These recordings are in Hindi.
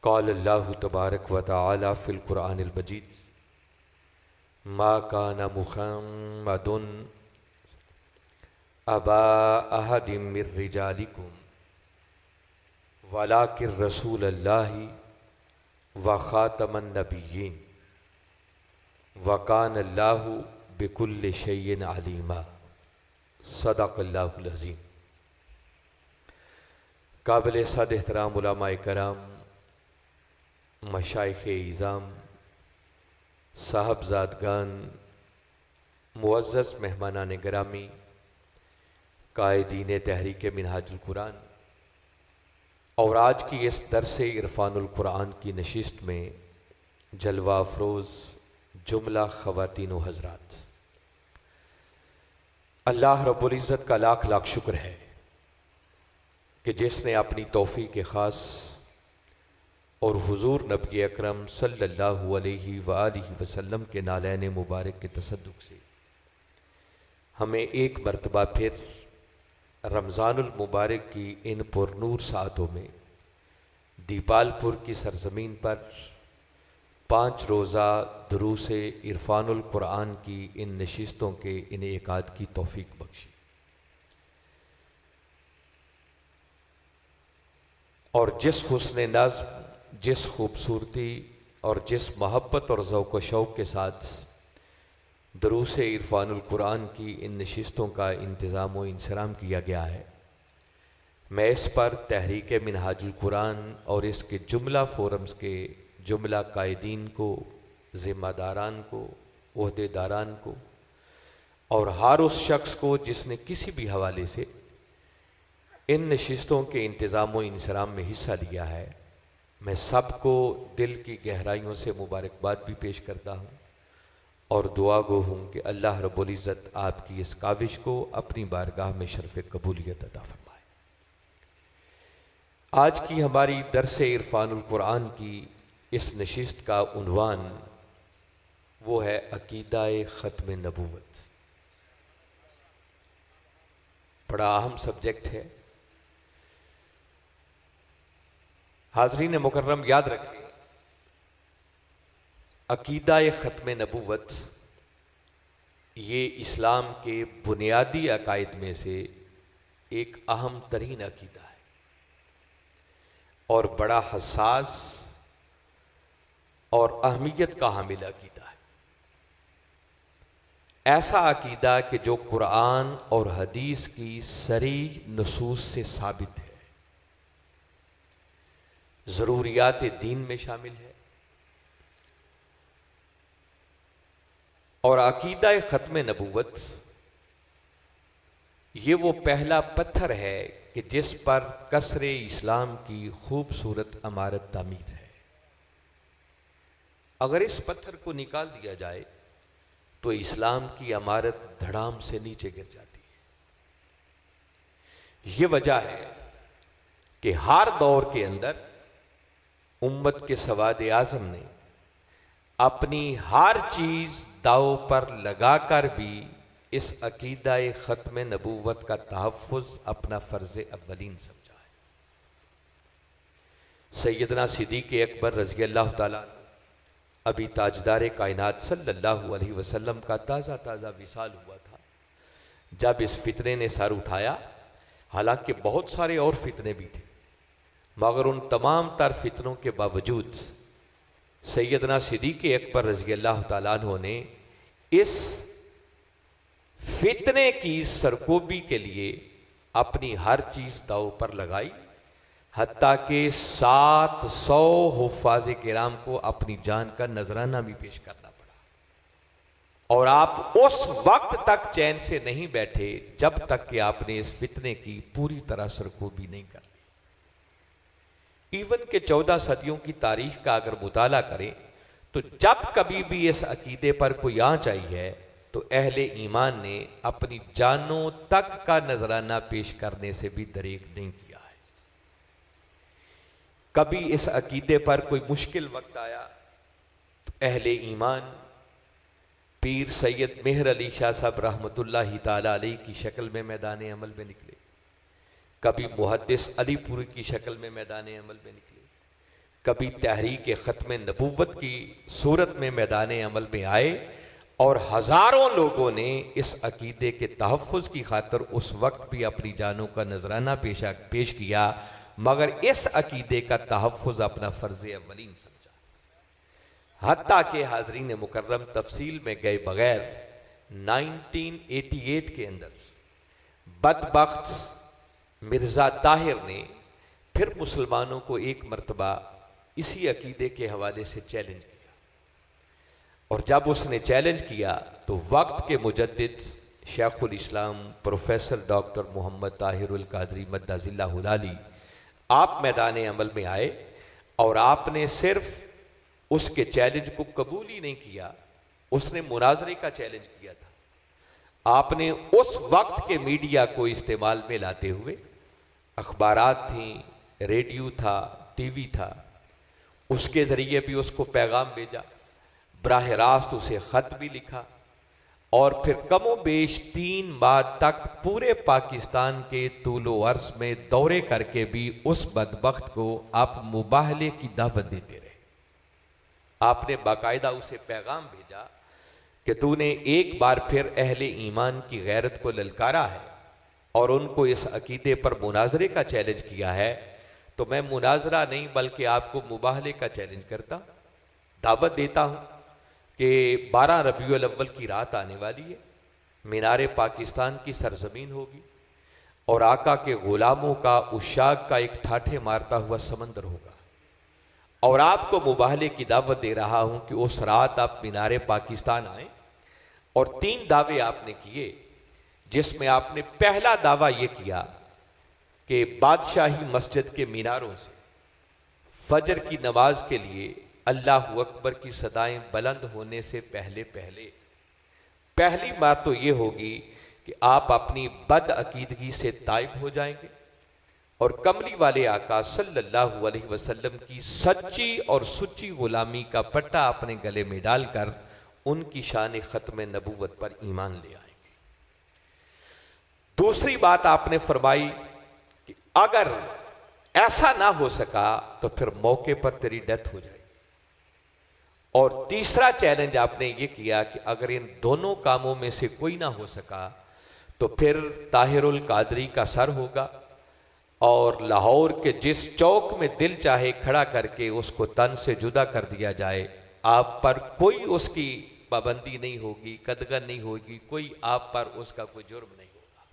क़ाल अल्लाहु तबारक व तआला फ़िल क़ुरआनिल मजीद मा काना मुहम्मदुन अबा अहदिम मिर रिजालिकुम वलाकिर रसूलल्लाहि व ख़ातमन नबिय्यीन व कानल्लाहु बिकुल्लि शैइन अलीमा। सदक़ल्लाहुल अज़ीम। काबिल सद एहतराम उलमाए कराम, मशाइख़ इज़ाम, साहबज़ादगान, मुअज़्ज़ज़ मेहमानान गिरामी, कायदीन तहरीक मिनहाजुल कुरान और आज की इस दरस इरफ़ानुल कुरान की नशिस्त में जलवा अफ़रोज़ जुमला ख़वातीन व हज़रात, अल्लाह रब्बुल इज़्ज़त का लाख लाख शुक्र है कि जिसने अपनी तौफ़ीक़ ख़ास और हुज़ूर नबी अकरम सल्लल्लाहु अलैहि व आलिहि वसल्लम के नालैन मुबारक के तसद्दुक़ से हमें एक मरतबा फिर रमज़ानुल मुबारक की इन पुरनूर सातों में दीपालपुर की सरज़मीन पर 5 रोज़ा दुरूस इरफ़ानुल कुरान की इन नशिस्तों के इनेकाद की तौफ़ीक़ बख्शी और जिस हुस्न नज़्म, जिस खूबसूरती और जिस मोहब्बत और ज़ौक़ व शौक़ के साथ दुरूस इरफ़ानुल कुरान की इन नशिस्तों का इंतज़ाम व इंसराम किया गया है, मैं इस पर तहरीक मिनहाजुल कुरान और इसके जुमला फ़ोरम्स के जुमला कायदीन को, ज़िम्मेदारान को, ओहदेदारान को और हर उस शख्स को जिसने किसी भी हवाले से इन नशिस्तों के इंतज़ाम व इंसराम में हिस्सा लिया है, मैं सबको दिल की गहराइयों से मुबारकबाद भी पेश करता हूँ और दुआ गो हूँ कि अल्लाह रब्बुल इज़्ज़त आपकी इस काविश को अपनी बारगाह में शर्फ़ कबूलियत अता फरमाए। आज की हमारी दरस इरफ़ानुल कुरान की इस नशिस्त का उन्वान वो है अकीदाए ख़त्म नबूवत। बड़ा अहम सब्जेक्ट है। हाज़रीन मुकर्रम याद रखें, अकीदाए ख़त्म नबूवत ये इस्लाम के बुनियादी अकायद में से एक अहम तरीन अकीदा है और बड़ा हसास और अहमियत का हामिल अकीदा है। ऐसा अकीदा कि जो कुरान और हदीस की सरी नसूस से साबित है, ज़रूरियात दीन में शामिल है और अकीदा ख़त्म नबूवत ये वो पहला पत्थर है कि जिस पर कसरे इस्लाम की खूबसूरत अमारत तामीर है। अगर इस पत्थर को निकाल दिया जाए तो इस्लाम की अमारत धड़ाम से नीचे गिर जाती है। ये वजह है कि हर दौर के अंदर उम्मत के सवाद आज़म ने अपनी हर चीज दाव पर लगाकर भी इस अकीदाए ख़त्म नबूवत का तहफ़्फ़ुज़ अपना फ़र्ज़ अव्वलीन समझा है। सैयदना सिद्दीक़ अकबर रज़ी अल्लाह ताला अभी ताजदार कायनात सल्लल्लाहु अलैहि वसल्लम का ताज़ा ताज़ा विसाल हुआ था जब इस फितने ने सर उठाया। हालांकि बहुत सारे और फितने भी थे, मगर उन तमाम तर फितनों के बावजूद सैयदना सिद्दीक़ अकबर रज़ी अल्लाह ताला अन्हु ने इस फितने की सरकोबी के लिए अपनी हर चीज दाव पर लगाई, हत्ता कि 700 हुफ़ाज़ किराम को अपनी जान का नजराना भी पेश करना पड़ा और आप उस वक्त तक चैन से नहीं बैठे जब तक कि आपने इस फितने की पूरी तरह सरकोबी नहीं कर ली। इवन के 14 सदियों की तारीख का अगर मुताला करें तो जब कभी भी इस अकीदे पर कोई आंच आई है तो अहले ईमान ने अपनी जानों तक का नजराना पेश करने से भी दरेक नहीं किया है। कभी इस अकीदे पर कोई मुश्किल वक्त आया तो अहले ईमान पीर सैयद मेहर अली शाह साहब रहमतुल्लाहि ताला अलैह की शक्ल में मैदान अमल में निकले, कभी मुहद्दिस अलीपुरी की शक्ल में मैदान अमल में निकले, कभी तहरीक ख़त्म नबूवत की सूरत में मैदान अमल में आए और हज़ारों लोगों ने इस अकीदे के तहफ़्फ़ुज़ की खातिर उस वक्त भी अपनी जानों का नजराना पेश किया, मगर इस अकीदे का तहफ़्फ़ुज़ अपना फ़र्ज़ अमलीन समझा। हत्ता के हाज़रीन मुकर्रम तफसील में गए बगैर 1988 के अंदर बदबख्त मिर्ज़ा ताहिर ने फिर मुसलमानों को एक मरतबा इसी अकीदे के हवाले से चैलेंज किया, और जब उसने चैलेंज किया तो वक्त के मुजद्दिद शेखुल इस्लाम प्रोफेसर डॉक्टर मोहम्मद ताहिरुल कादरी मद्दाजिल्लाहु अली आप मैदान अमल में आए और आपने सिर्फ उसके चैलेंज को कबूल ही नहीं किया, उसने मुनाजरे का चैलेंज किया था। आपने उस वक्त के मीडिया को इस्तेमाल में लाते हुए, अखबारात थी, रेडियो था, टीवी था, उसके ज़रिए भी उसको पैगाम भेजा, बराह रास्त उसे ख़त भी लिखा, और फिर कमो बेश 3 माह तक पूरे पाकिस्तान के तूलो अर्ज में दौरे करके भी उस बदबख्त को आप मुबाहले की दावत देते रहे। आपने बाकायदा उसे पैगाम भेजा कि तूने एक बार फिर अहले ईमान की गैरत को ललकारा है और उनको इस अकीदे पर मुनाजरे का चैलेंज किया है, तो मैं मुनाजरा नहीं बल्कि आपको मुबाहले का चैलेंज करता, दावत देता हूँ कि 12 रबीउल अव्वल की रात आने वाली है, मीनार पाकिस्तान की सरजमीन होगी और आका के गुलामों का उशाक का एक ठाठे मारता हुआ समंदर होगा, और आपको मुबाहले की दावत दे रहा हूं कि उस रात आप मीनार पाकिस्तान आए। और 3 दावे आपने किए, जिसमें आपने पहला दावा यह किया कि बादशाही मस्जिद के मीनारों से फजर की नमाज के लिए अल्लाहु अकबर की सदाएं बुलंद होने से पहले पहली बात तो ये होगी कि आप अपनी बद अकीदगी से ताइब हो जाएंगे और कमली वाले आका सल्लल्लाहु अलैहि वसल्लम की सच्ची और सुच्ची गुलामी का पट्टा अपने गले में डालकर उनकी शान ख़त्म नबूवत पर ईमान ले आएंगे। दूसरी बात आपने फरमाई कि अगर ऐसा ना हो सका तो फिर मौके पर तेरी डेथ हो जाएगी। और तीसरा चैलेंज आपने ये किया कि अगर इन दोनों कामों में से कोई ना हो सका तो फिर ताहिरुल कादरी का सर होगा और लाहौर के जिस चौक में दिल चाहे खड़ा करके उसको तन से जुदा कर दिया जाए, आप पर कोई उसकी पाबंदी नहीं होगी, कदगन नहीं होगी, कोई आप पर उसका कोई जुर्म नहीं होगा।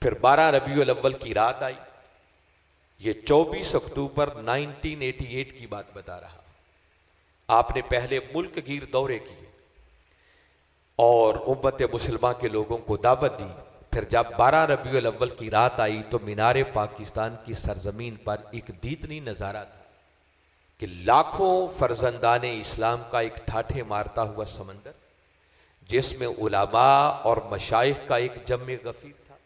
फिर 12 रबीउल अव्वल की रात आई, ये 24 अक्टूबर 1988 की बात बता रहा। आपने पहले मुल्क गिर दौरे किए और उम्मत मुसलमान के लोगों को दावत दी। फिर जब 12 रबीउल अव्वल की रात आई तो मीनार पाकिस्तान की सरजमीन पर एक दीदनी नज़ारा था कि लाखों फर्जंदान इस्लाम का एक ठाठे मारता हुआ समंदर, जिसमें उलमा और मशाइख का एक जम्मे गफीर था,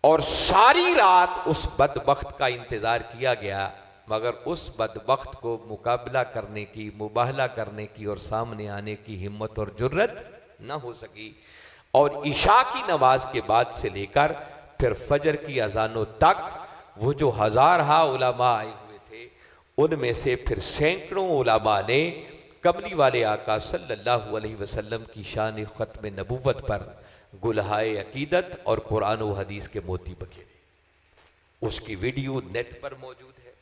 और सारी रात उस बदबख्त का इंतजार किया गया, मगर उस बदबख्त को मुकाबला करने की, मुबाहला करने की और सामने आने की हिम्मत और जुर्रत न हो सकी। और इशा की नमाज के बाद से लेकर फिर फजर की अजानों तक वो जो हज़ारहा उलमा आए हुए थे, उनमें से फिर सैकड़ों उलमा ने कमली वाले आका सल्लल्लाहु अलैहि वसल्लम की शान ख़त्म नबूवत पर गुलहाए अकीदत और कुरान व हदीस के मोती बखेरे। उसकी वीडियो नेट पर मौजूद है।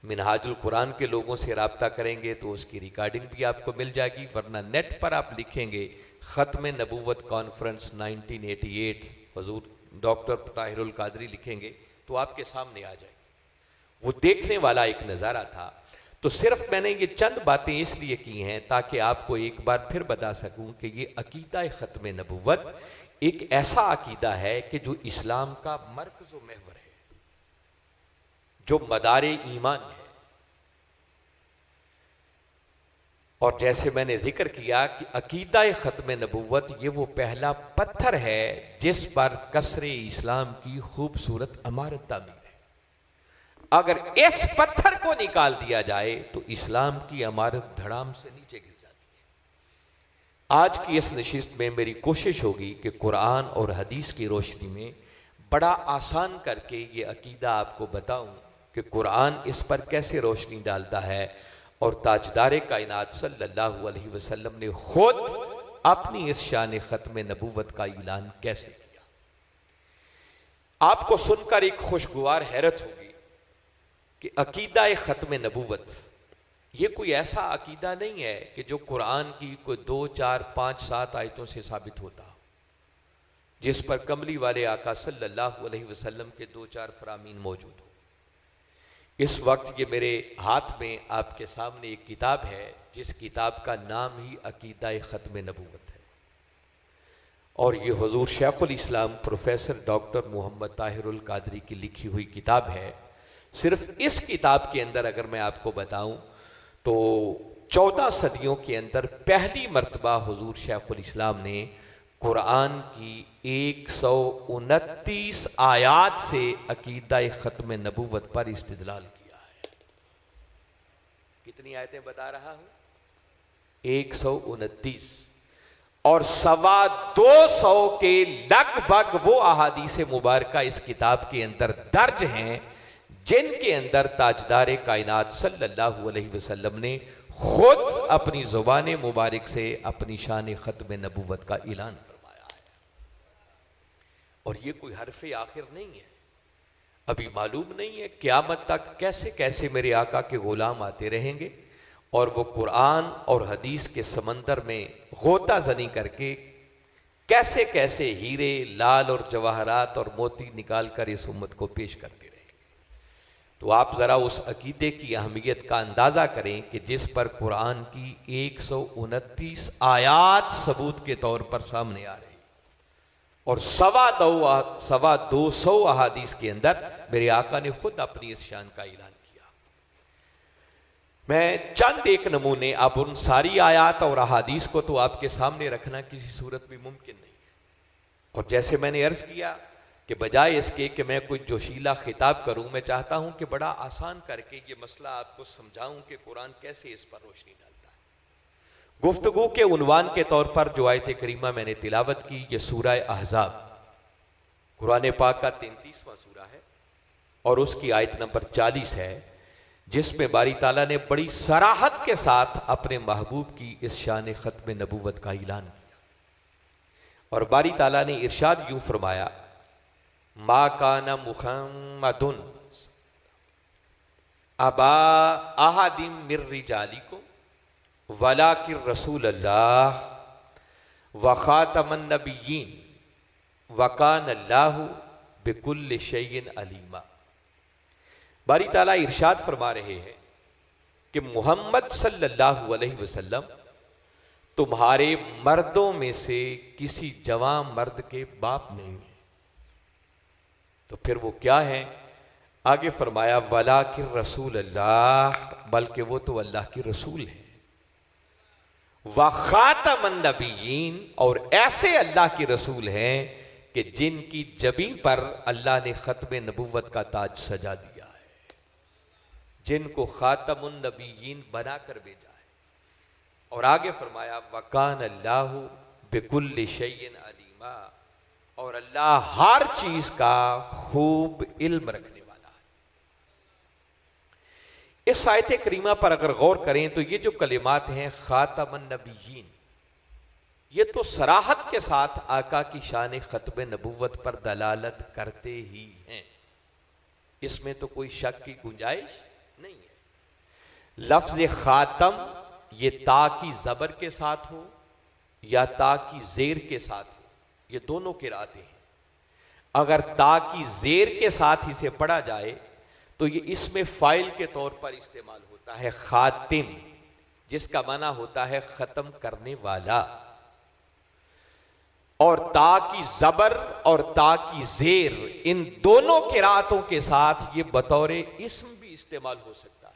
मिनहाजुल कुरान के लोगों से रब्ता करेंगे तो उसकी रिकॉर्डिंग भी आपको मिल जाएगी, वरना नेट पर आप लिखेंगे ख़त्म नबूवत कॉन्फ्रेंस 1988 हुजूर डॉक्टर ताहिरुल कादरी लिखेंगे तो आपके सामने आ जाएगी। वो देखने वाला एक नज़ारा था। तो सिर्फ मैंने ये चंद बातें इसलिए की हैं ताकि आपको एक बार फिर बता सकूं कि ये अकीदा ख़त्म नबूवत एक ऐसा अकीदा है कि जो इस्लाम का मरकज़ व महवर है, जो मदारे ईमान है। और जैसे मैंने जिक्र किया कि अकीदा ख़त्म नबूवत ये वो पहला पत्थर है जिस पर कसरे इस्लाम की खूबसूरत इमारत तामीर है। अगर इस पत्थर को निकाल दिया जाए तो इस्लाम की इमारत धड़ाम से नीचे गिर जाती है। आज की इस नशिस्त में मेरी कोशिश होगी कि कुरान और हदीस की रोशनी में बड़ा आसान करके ये अकीदा आपको बताऊं कि कुरान इस पर कैसे रोशनी डालता है। और ताजदार कायनात सल्लल्लाहु अलैहि वसल्लम ने खुद अपनी इस शान ख़त्म नबूवत का ऐलान कैसे किया। आपको सुनकर एक खुशगवार हैरत होगी कि अकीदा ख़त्म नबूवत ये कोई ऐसा अकीदा नहीं है कि जो कुरान की कोई 2, 4, 5, 7 आयतों से साबित होता, जिस पर कमली वाले आका सल्लल्लाहु अलैहि वसल्लम के 2-4 फरामीन मौजूद हो। इस वक्त ये मेरे हाथ में आपके सामने एक किताब है जिस किताब का नाम ही अकीदा ख़त्म नबूवत है, और ये हुजूर शेखुल इस्लाम प्रोफेसर डॉक्टर मोहम्मद ताहिरुल कादरी की लिखी हुई किताब है। सिर्फ इस किताब के अंदर अगर मैं आपको बताऊं तो 14 सदियों के अंदर पहली मर्तबा हुजूर शेखुल इस्लाम ने कुरान की 129 आयात से अकीदा ख़त्म नबूवत पर इस्तिदलाल किया है। कितनी आयतें बता रहा हूं? 129, और 225 के लगभग वो अहादीस मुबारका इस किताब के अंदर दर्ज हैं जिनके अंदर ताजदार कायनात सल्लल्लाहु अलैहि वसल्लम ने खुद अपनी ज़ुबान मुबारक से अपनी शान ख़त्म नबूवत का ऐलान फरमाया है। और ये कोई हरफ़े आखिर नहीं है। अभी मालूम नहीं है क़यामत तक कैसे कैसे मेरे आका के ग़ुलाम आते रहेंगे और वो कुरान और हदीस के समंदर में गोता जनी करके कैसे कैसे हीरे, लाल और जवाहरात और मोती निकाल कर इस उम्मत को पेश करते रहेंगे। तो आप ज़रा उस अकीदे की अहमियत का अंदाज़ा करें कि जिस पर कुरान की 129 आयात सबूत के तौर पर सामने आ रही, और 225 अहादीस के अंदर मेरे आका ने खुद अपनी इस शान का ऐलान किया। मैं चंद एक नमूने, अब उन सारी आयात और अहादीस को तो आपके सामने रखना किसी सूरत में मुमकिन नहीं है। और जैसे मैंने अर्ज किया कि बजाय इसके कि मैं कोई जोशीला खिताब करूं, मैं चाहता हूं कि बड़ा आसान करके ये मसला आपको समझाऊं कि कुरान कैसे इस पर रोशनी डालता है। गुफ्तगू के उन्वान के तौर पर जो आयत करीमा मैंने तिलावत की, ये सूरह अहज़ाब कुरान पाक का 33वां सूरा है और उसकी आयत नंबर 40 है, जिसमें बारी ताला ने बड़ी सराहत के साथ अपने महबूब की इस शान ख़त्म नबूवत का ऐलान किया। और बारी ताला ने इरशाद यूं फरमाया, मा काना मुहम्मदुन अबा अहादिम मिर रिजालिकुम वलाकिन रसूलल्लाह व खातमन नबिय्यीन व कान अल्लाहु बिकुल्लि शैइन अलीमा। बारी ताला इरशाद फरमा रहे हैं कि मोहम्मद सल्लल्लाहु अलैहि वसल्लम तुम्हारे मर्दों में से किसी जवान मर्द के बाप नहीं है। तो फिर वो क्या है? आगे फरमाया वलाकिन रसूल अल्लाह, बल्कि वो तो अल्लाह की रसूल है। व खातमन नबिय्यीन, और ऐसे अल्लाह की रसूल हैं कि जिनकी जबीं पर अल्लाह ने ख़त्म नबूवत का ताज सजा दिया है, जिनको खातमुन नबिय्यीन बनाकर भेजा है। और आगे फरमाया वकान अल्लाहु बिकुल्लि शैइन अलीमा, और अल्लाह हर चीज का खूब इल्म रखने वाला है। इस आयत करीमा पर अगर गौर करें तो ये जो कलिमात हैं खातमन नबिय्यीन, ये तो सराहत के साथ आका की शान ख़त्म नबूवत पर दलालत करते ही हैं, इसमें तो कोई शक की गुंजाइश नहीं है। लफ्ज़ खातम ये ता की ज़बर के साथ हो या ता की ज़ेर के साथ हो, ये दोनों किराते हैं। अगर ता की ज़ेर के साथ इसे पढ़ा जाए तो ये इसमें फ़ाइल के तौर पर इस्तेमाल होता है खातिम, जिसका माना होता है ख़त्म करने वाला। और ता की ज़बर और ता की ज़ेर, इन दोनों किरातों के साथ ये बतौर इस्म भी इस्तेमाल हो सकता है।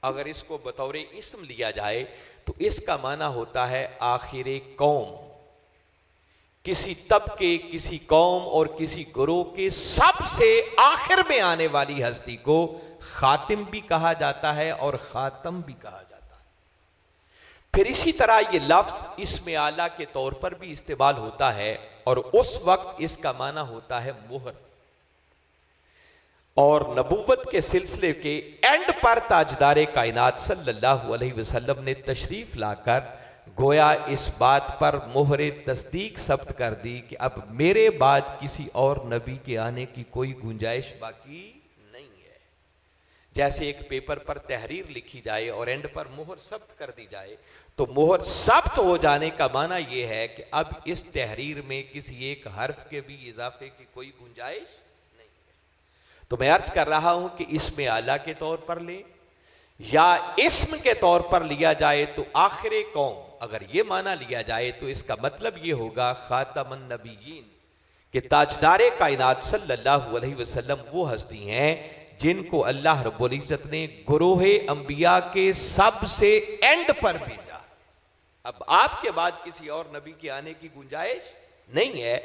अगर इसको बतौर इस्म लिया जाए तो इसका माना होता है आखिर कौम, किसी तबके, किसी कौम और किसी गुरोह के सबसे आखिर में आने वाली हस्ती को खातिम भी कहा जाता है और खातम भी कहा जाता है। फिर इसी तरह ये लफ्ज़ इस्म आला के तौर पर भी इस्तेमाल होता है और उस वक्त इसका माना होता है मोहर। और नबूवत के सिलसिले के एंड पर ताजदार कायनात सल्लल्लाहु अलैहि वसल्लम ने तशरीफ लाकर गोया इस बात पर मोहरे तस्दीक सब्त कर दी कि अब मेरे बाद किसी और नबी के आने की कोई गुंजाइश बाकी नहीं है। जैसे एक पेपर पर तहरीर लिखी जाए और एंड पर मोहर सब्त कर दी जाए, तो मोहर सब्त हो जाने का माना यह है कि अब इस तहरीर में किसी एक हर्फ के भी इजाफे की कोई गुंजाइश नहीं है। तो मैं अर्ज कर रहा हूं कि इसमें आला के तौर पर ले या इस्म के तौर पर लिया जाए तो आखिर कौम, अगर यह माना लिया जाए तो इसका मतलब यह होगा खातमुन नबिय्यीन कि ताजदार कायनात सल्लल्लाहु अलैहि वसल्लम वो हस्ती हैं जिनको अल्लाह रब्बुल इज्जत ने गुरोहे अंबिया के सबसे एंड पर भेजा। अब आपके बाद किसी और नबी के आने की गुंजाइश नहीं है।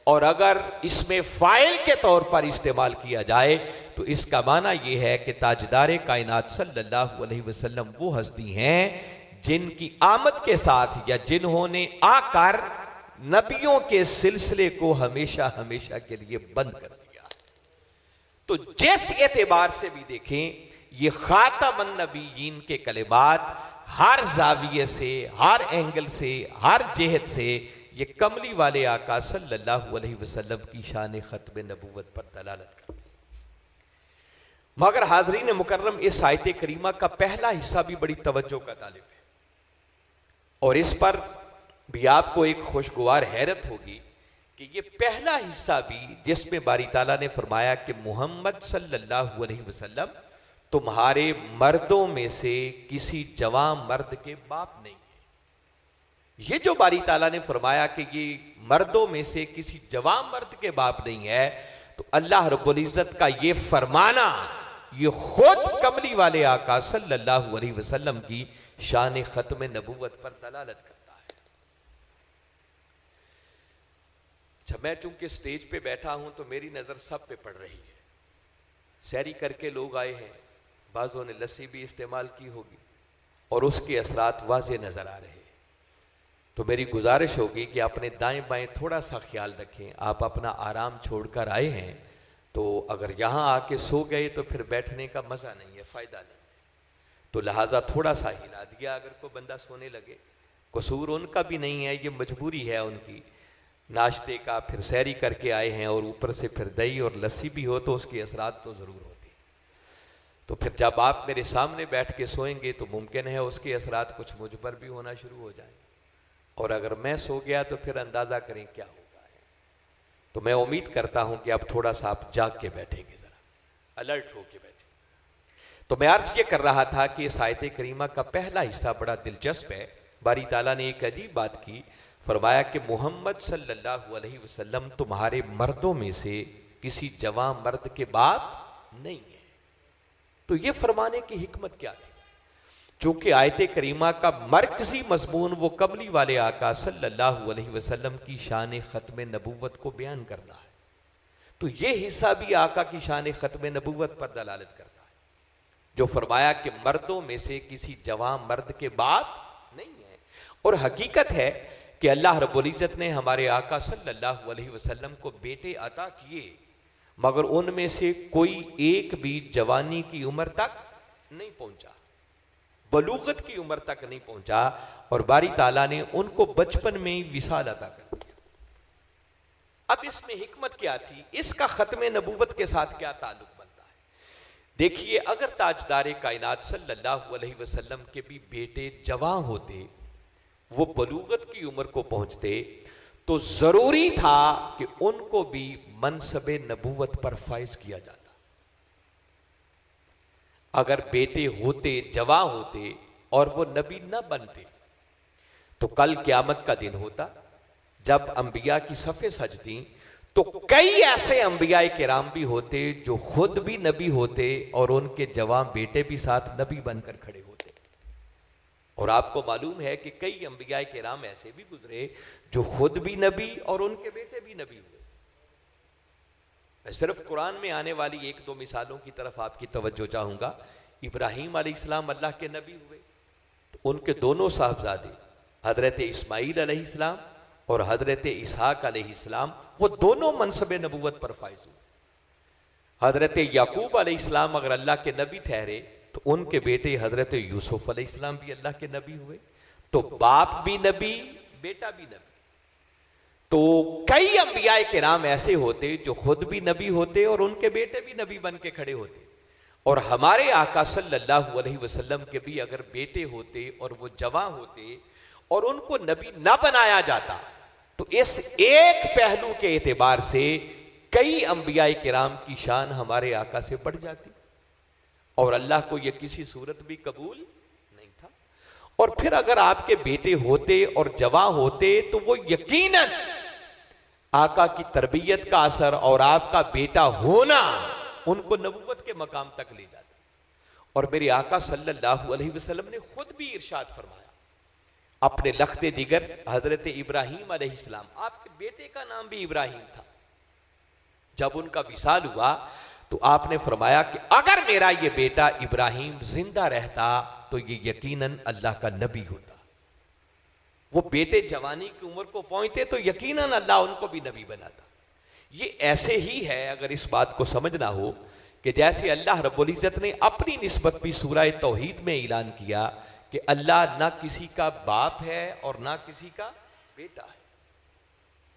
और अगर इसमें फाइल के तौर पर इस्तेमाल किया जाए तो इसका माना यह है कि ताजदार कायनात सल्लल्लाहु अलैहि वसल्लम वो हस्ती हैं जिनकी आमद के साथ या जिन्होंने आकर नबियों के सिलसिले को हमेशा हमेशा के लिए बंद कर दिया। तो जिस एतबार से भी देखें, ये खातमुन नबिय्यीन के कलिमात हर जाविये से, हर एंगल से, हर जेहत से ये कमली वाले आका सल्लल्लाहु अलैहि वसल्लम की शान खत्म नबूवत पर दलालत करते हैं। मगर हाजरीन मुकर्रम, इस आयत करीमा का पहला हिस्सा भी बड़ी तवज्जो का तालिब है और इस पर भी आपको एक खुशगवार हैरत होगी कि ये पहला हिस्सा भी जिसमें बारी ताला ने फरमाया कि मोहम्मद सल्लल्लाहु अलैहि वसल्लम तुम्हारे मर्दों में से किसी जवां मर्द के बाप नहीं है। ये जो बारी ताला ने फरमाया कि ये मर्दों में से किसी जवां मर्द के बाप नहीं है, तो अल्लाह रब्बुल इज्जत का ये फरमाना ये खुद कमली वाले आका सल्लल्लाहु अलैहि वसल्लम की शान खत्म नबूवत पर दलालत करता है। जब मैं चूंकि स्टेज पे बैठा हूं तो मेरी नजर सब पे पड़ रही है। सैरी करके लोग आए हैं, बाज़ों ने लस्सी भी इस्तेमाल की होगी और उसके असरात वाज़े नजर आ रहे हैं। तो मेरी गुजारिश होगी कि अपने दाएं बाएं थोड़ा सा ख्याल रखें। आप अपना आराम छोड़कर आए हैं, तो अगर यहाँ आके सो गए तो फिर बैठने का मज़ा नहीं है, फ़ायदा नहीं है। तो लिहाजा थोड़ा सा हिला दिया अगर कोई बंदा सोने लगे। कसूर उनका भी नहीं है, ये मजबूरी है उनकी, नाश्ते का, फिर सैरी करके आए हैं और ऊपर से फिर दही और लस्सी भी हो तो उसके असरात तो ज़रूर होते हैं। तो फिर जब आप मेरे सामने बैठ के सोएंगे तो मुमकिन है उसके असरात कुछ मुझ पर भी होना शुरू हो जाए, और अगर मैं सो गया तो फिर अंदाज़ा करें क्या होगा है। तो मैं उम्मीद करता हूं कि अब थोड़ा सा आप जाग के बैठेंगे, ज़रा अलर्ट होके बैठे। तो मैं अर्ज ये कर रहा था कि इस आयत करीमा का पहला हिस्सा बड़ा दिलचस्प है। बारी ताला ने एक अजीब बात की, फरमाया कि मोहम्मद सल्लल्लाहु अलैहि वसल्लम तुम्हारे मर्दों में से किसी जवां मर्द के बाप नहीं है। तो ये फरमाने की हिकमत क्या थी? चूंकि आयत करीमा का मरकजी मजमून वो कमली वाले आका सल्लल्लाहु अलैहि वसल्लम की शान खत्म नबूवत को बयान करना है, तो ये हिस्सा भी आका की शान खत्म नबूवत पर दलालत करता है, जो फरमाया कि मर्दों में से किसी जवां मर्द के बाप नहीं है। और हकीकत है कि अल्लाह रब्बुल इज्जत ने हमारे आका सल्लल्लाहु अलैहि वसल्लम को बेटे अता किए, मगर उनमें से कोई एक भी जवानी की उम्र तक नहीं पहुंचा, बलूगत की उम्र तक नहीं पहुंचा, और बारी ताला ने उनको बचपन में ही विसाल अता कर दिया। अब इसमें हिकमत क्या थी? इसका खत्म नबूवत के साथ क्या ताल्लुक बनता है? देखिए, अगर ताजदार कायनात सल्लल्लाहु अलैहि वसल्लम के भी बेटे जवां होते, वो बलूगत की उम्र को पहुंचते, तो जरूरी था कि उनको भी मनसबे नबूवत पर फाइज किया जाता। अगर बेटे होते, जवां होते और वो नबी न बनते, तो कल क़यामत का दिन होता जब अंबिया की सफ़े सजती, तो कई ऐसे अंबिया किराम भी होते जो खुद भी नबी होते और उनके जवां बेटे भी साथ नबी बनकर खड़े होते। और आपको मालूम है कि कई अंबिया किराम ऐसे भी गुजरे जो खुद भी नबी और उनके बेटे भी नबी हुए। मैं सिर्फ कुरान में आने वाली एक दो मिसालों की तरफ आपकी तवज्जो चाहूंगा। इब्राहीम अलैहिस्सलाम अल्लाह के नबी हुए, तो उनके दोनों साहबजादे हजरत इस्माईल अलैहिस्सलाम और हजरत इसहाक अलैहिस्सलाम, वो दोनों मनसब नबूवत पर फाइज हुए। हजरत याकूब अलैहिस्सलाम अगर अल्लाह के नबी ठहरे तो उनके बेटे हजरत यूसुफ अलैहिस्सलाम भी अल्लाह के नबी हुए। तो बाप भी नबी, बेटा भी नबी। तो कई अंबियाए किराम ऐसे होते जो खुद भी नबी होते और उनके बेटे भी नबी बन के खड़े होते। और हमारे आका सल्लल्लाहु अलैहि वसल्लम के भी अगर बेटे होते और वो जवान होते और उनको नबी ना बनाया जाता तो इस एक पहलू के एतबार से कई अंबियाए किराम की शान हमारे आका से बढ़ जाती और अल्लाह को यह किसी सूरत भी कबूल नहीं था। और फिर अगर आपके बेटे होते और जवान होते तो वो यकीनन आका की तरबियत का असर और आपका बेटा होना उनको नबूवत के मकाम तक ले जाता। और मेरे आका सल्लल्लाहु अलैहि वसल्लम ने खुद भी इरशाद फरमाया अपने लख्ते जिगर हजरत इब्राहीम अलैहिस्सलाम, आपके बेटे का नाम भी इब्राहीम था। जब उनका विसाल हुआ तो आपने फरमाया कि अगर मेरा ये बेटा इब्राहीम जिंदा रहता तो ये यकीनन अल्लाह का नबी होता। वो बेटे जवानी की उम्र को पहुंचते तो यकीनन अल्लाह उनको भी नबी बनाता। ये ऐसे ही है, अगर इस बात को समझना हो कि जैसे अल्लाह रब्बुल इज्जत ने अपनी निस्बत भी सूरह तौहीद में ऐलान किया कि अल्लाह ना किसी का बाप है और ना किसी का बेटा है।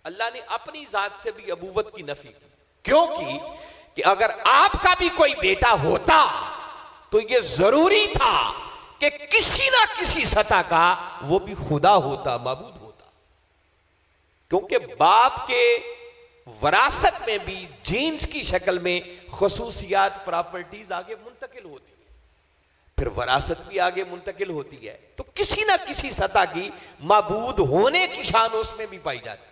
अल्लाह ने अपनी जात से भी अबूवत की नफी की, क्योंकि कि अगर आपका भी कोई बेटा होता तो यह जरूरी था कि किसी ना किसी सतह का वो भी खुदा होता, माबूद होता। क्योंकि बाप के वरासत में भी जीन्स की शक्ल में खसूसियात, प्रॉपर्टीज आगे मुंतकिल होती है, फिर वरासत भी आगे मुंतकिल होती है। तो किसी ना किसी सतह की माबूद होने की शान उसमें भी पाई जाती है।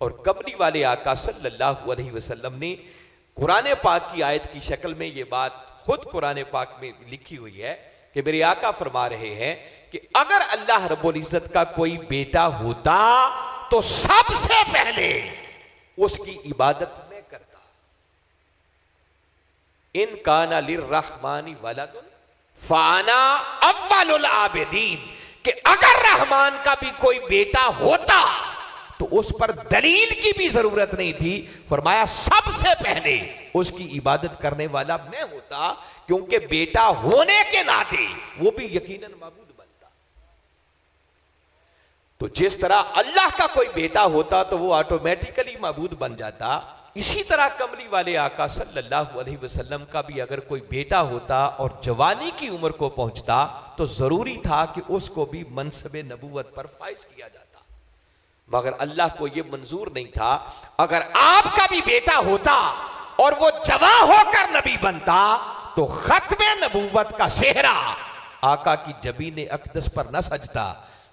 और कमली वाले आका सल्लल्लाहु अलैहि वसल्लम ने कुरान पाक की आयत की शक्ल में ये बात खुद कुरान पाक में लिखी हुई है कि मेरे आका फरमा रहे हैं कि अगर अल्लाह रब्बुल इज्जत का कोई बेटा होता तो सबसे पहले उसकी इबादत मैं करता। इन काना लिर्रहमानी वलदुन फाना अव्वलुल आबिदीन, कि अगर रहमान का भी कोई बेटा होता तो उस पर दलील की भी जरूरत नहीं थी। फरमाया सबसे पहले उसकी इबादत करने वाला मैं होता, क्योंकि बेटा होने के नाते वो भी यकीनन माबूद बनता। तो जिस तरह अल्लाह का कोई बेटा होता तो वो ऑटोमेटिकली माबूद बन जाता, इसी तरह कमली वाले आका सल्लल्लाहु अलैहि वसल्लम का भी अगर कोई बेटा होता और जवानी की उम्र को पहुंचता तो जरूरी था कि उसको भी मनसबे नबूवत पर फाइज किया जाता। मगर अल्लाह को यह मंजूर नहीं था। अगर आपका भी बेटा होता और वो जवां होकर नबी बनता तो खत्मे नबूवत का सेहरा आका की जबीन अक़दस पर न सजता।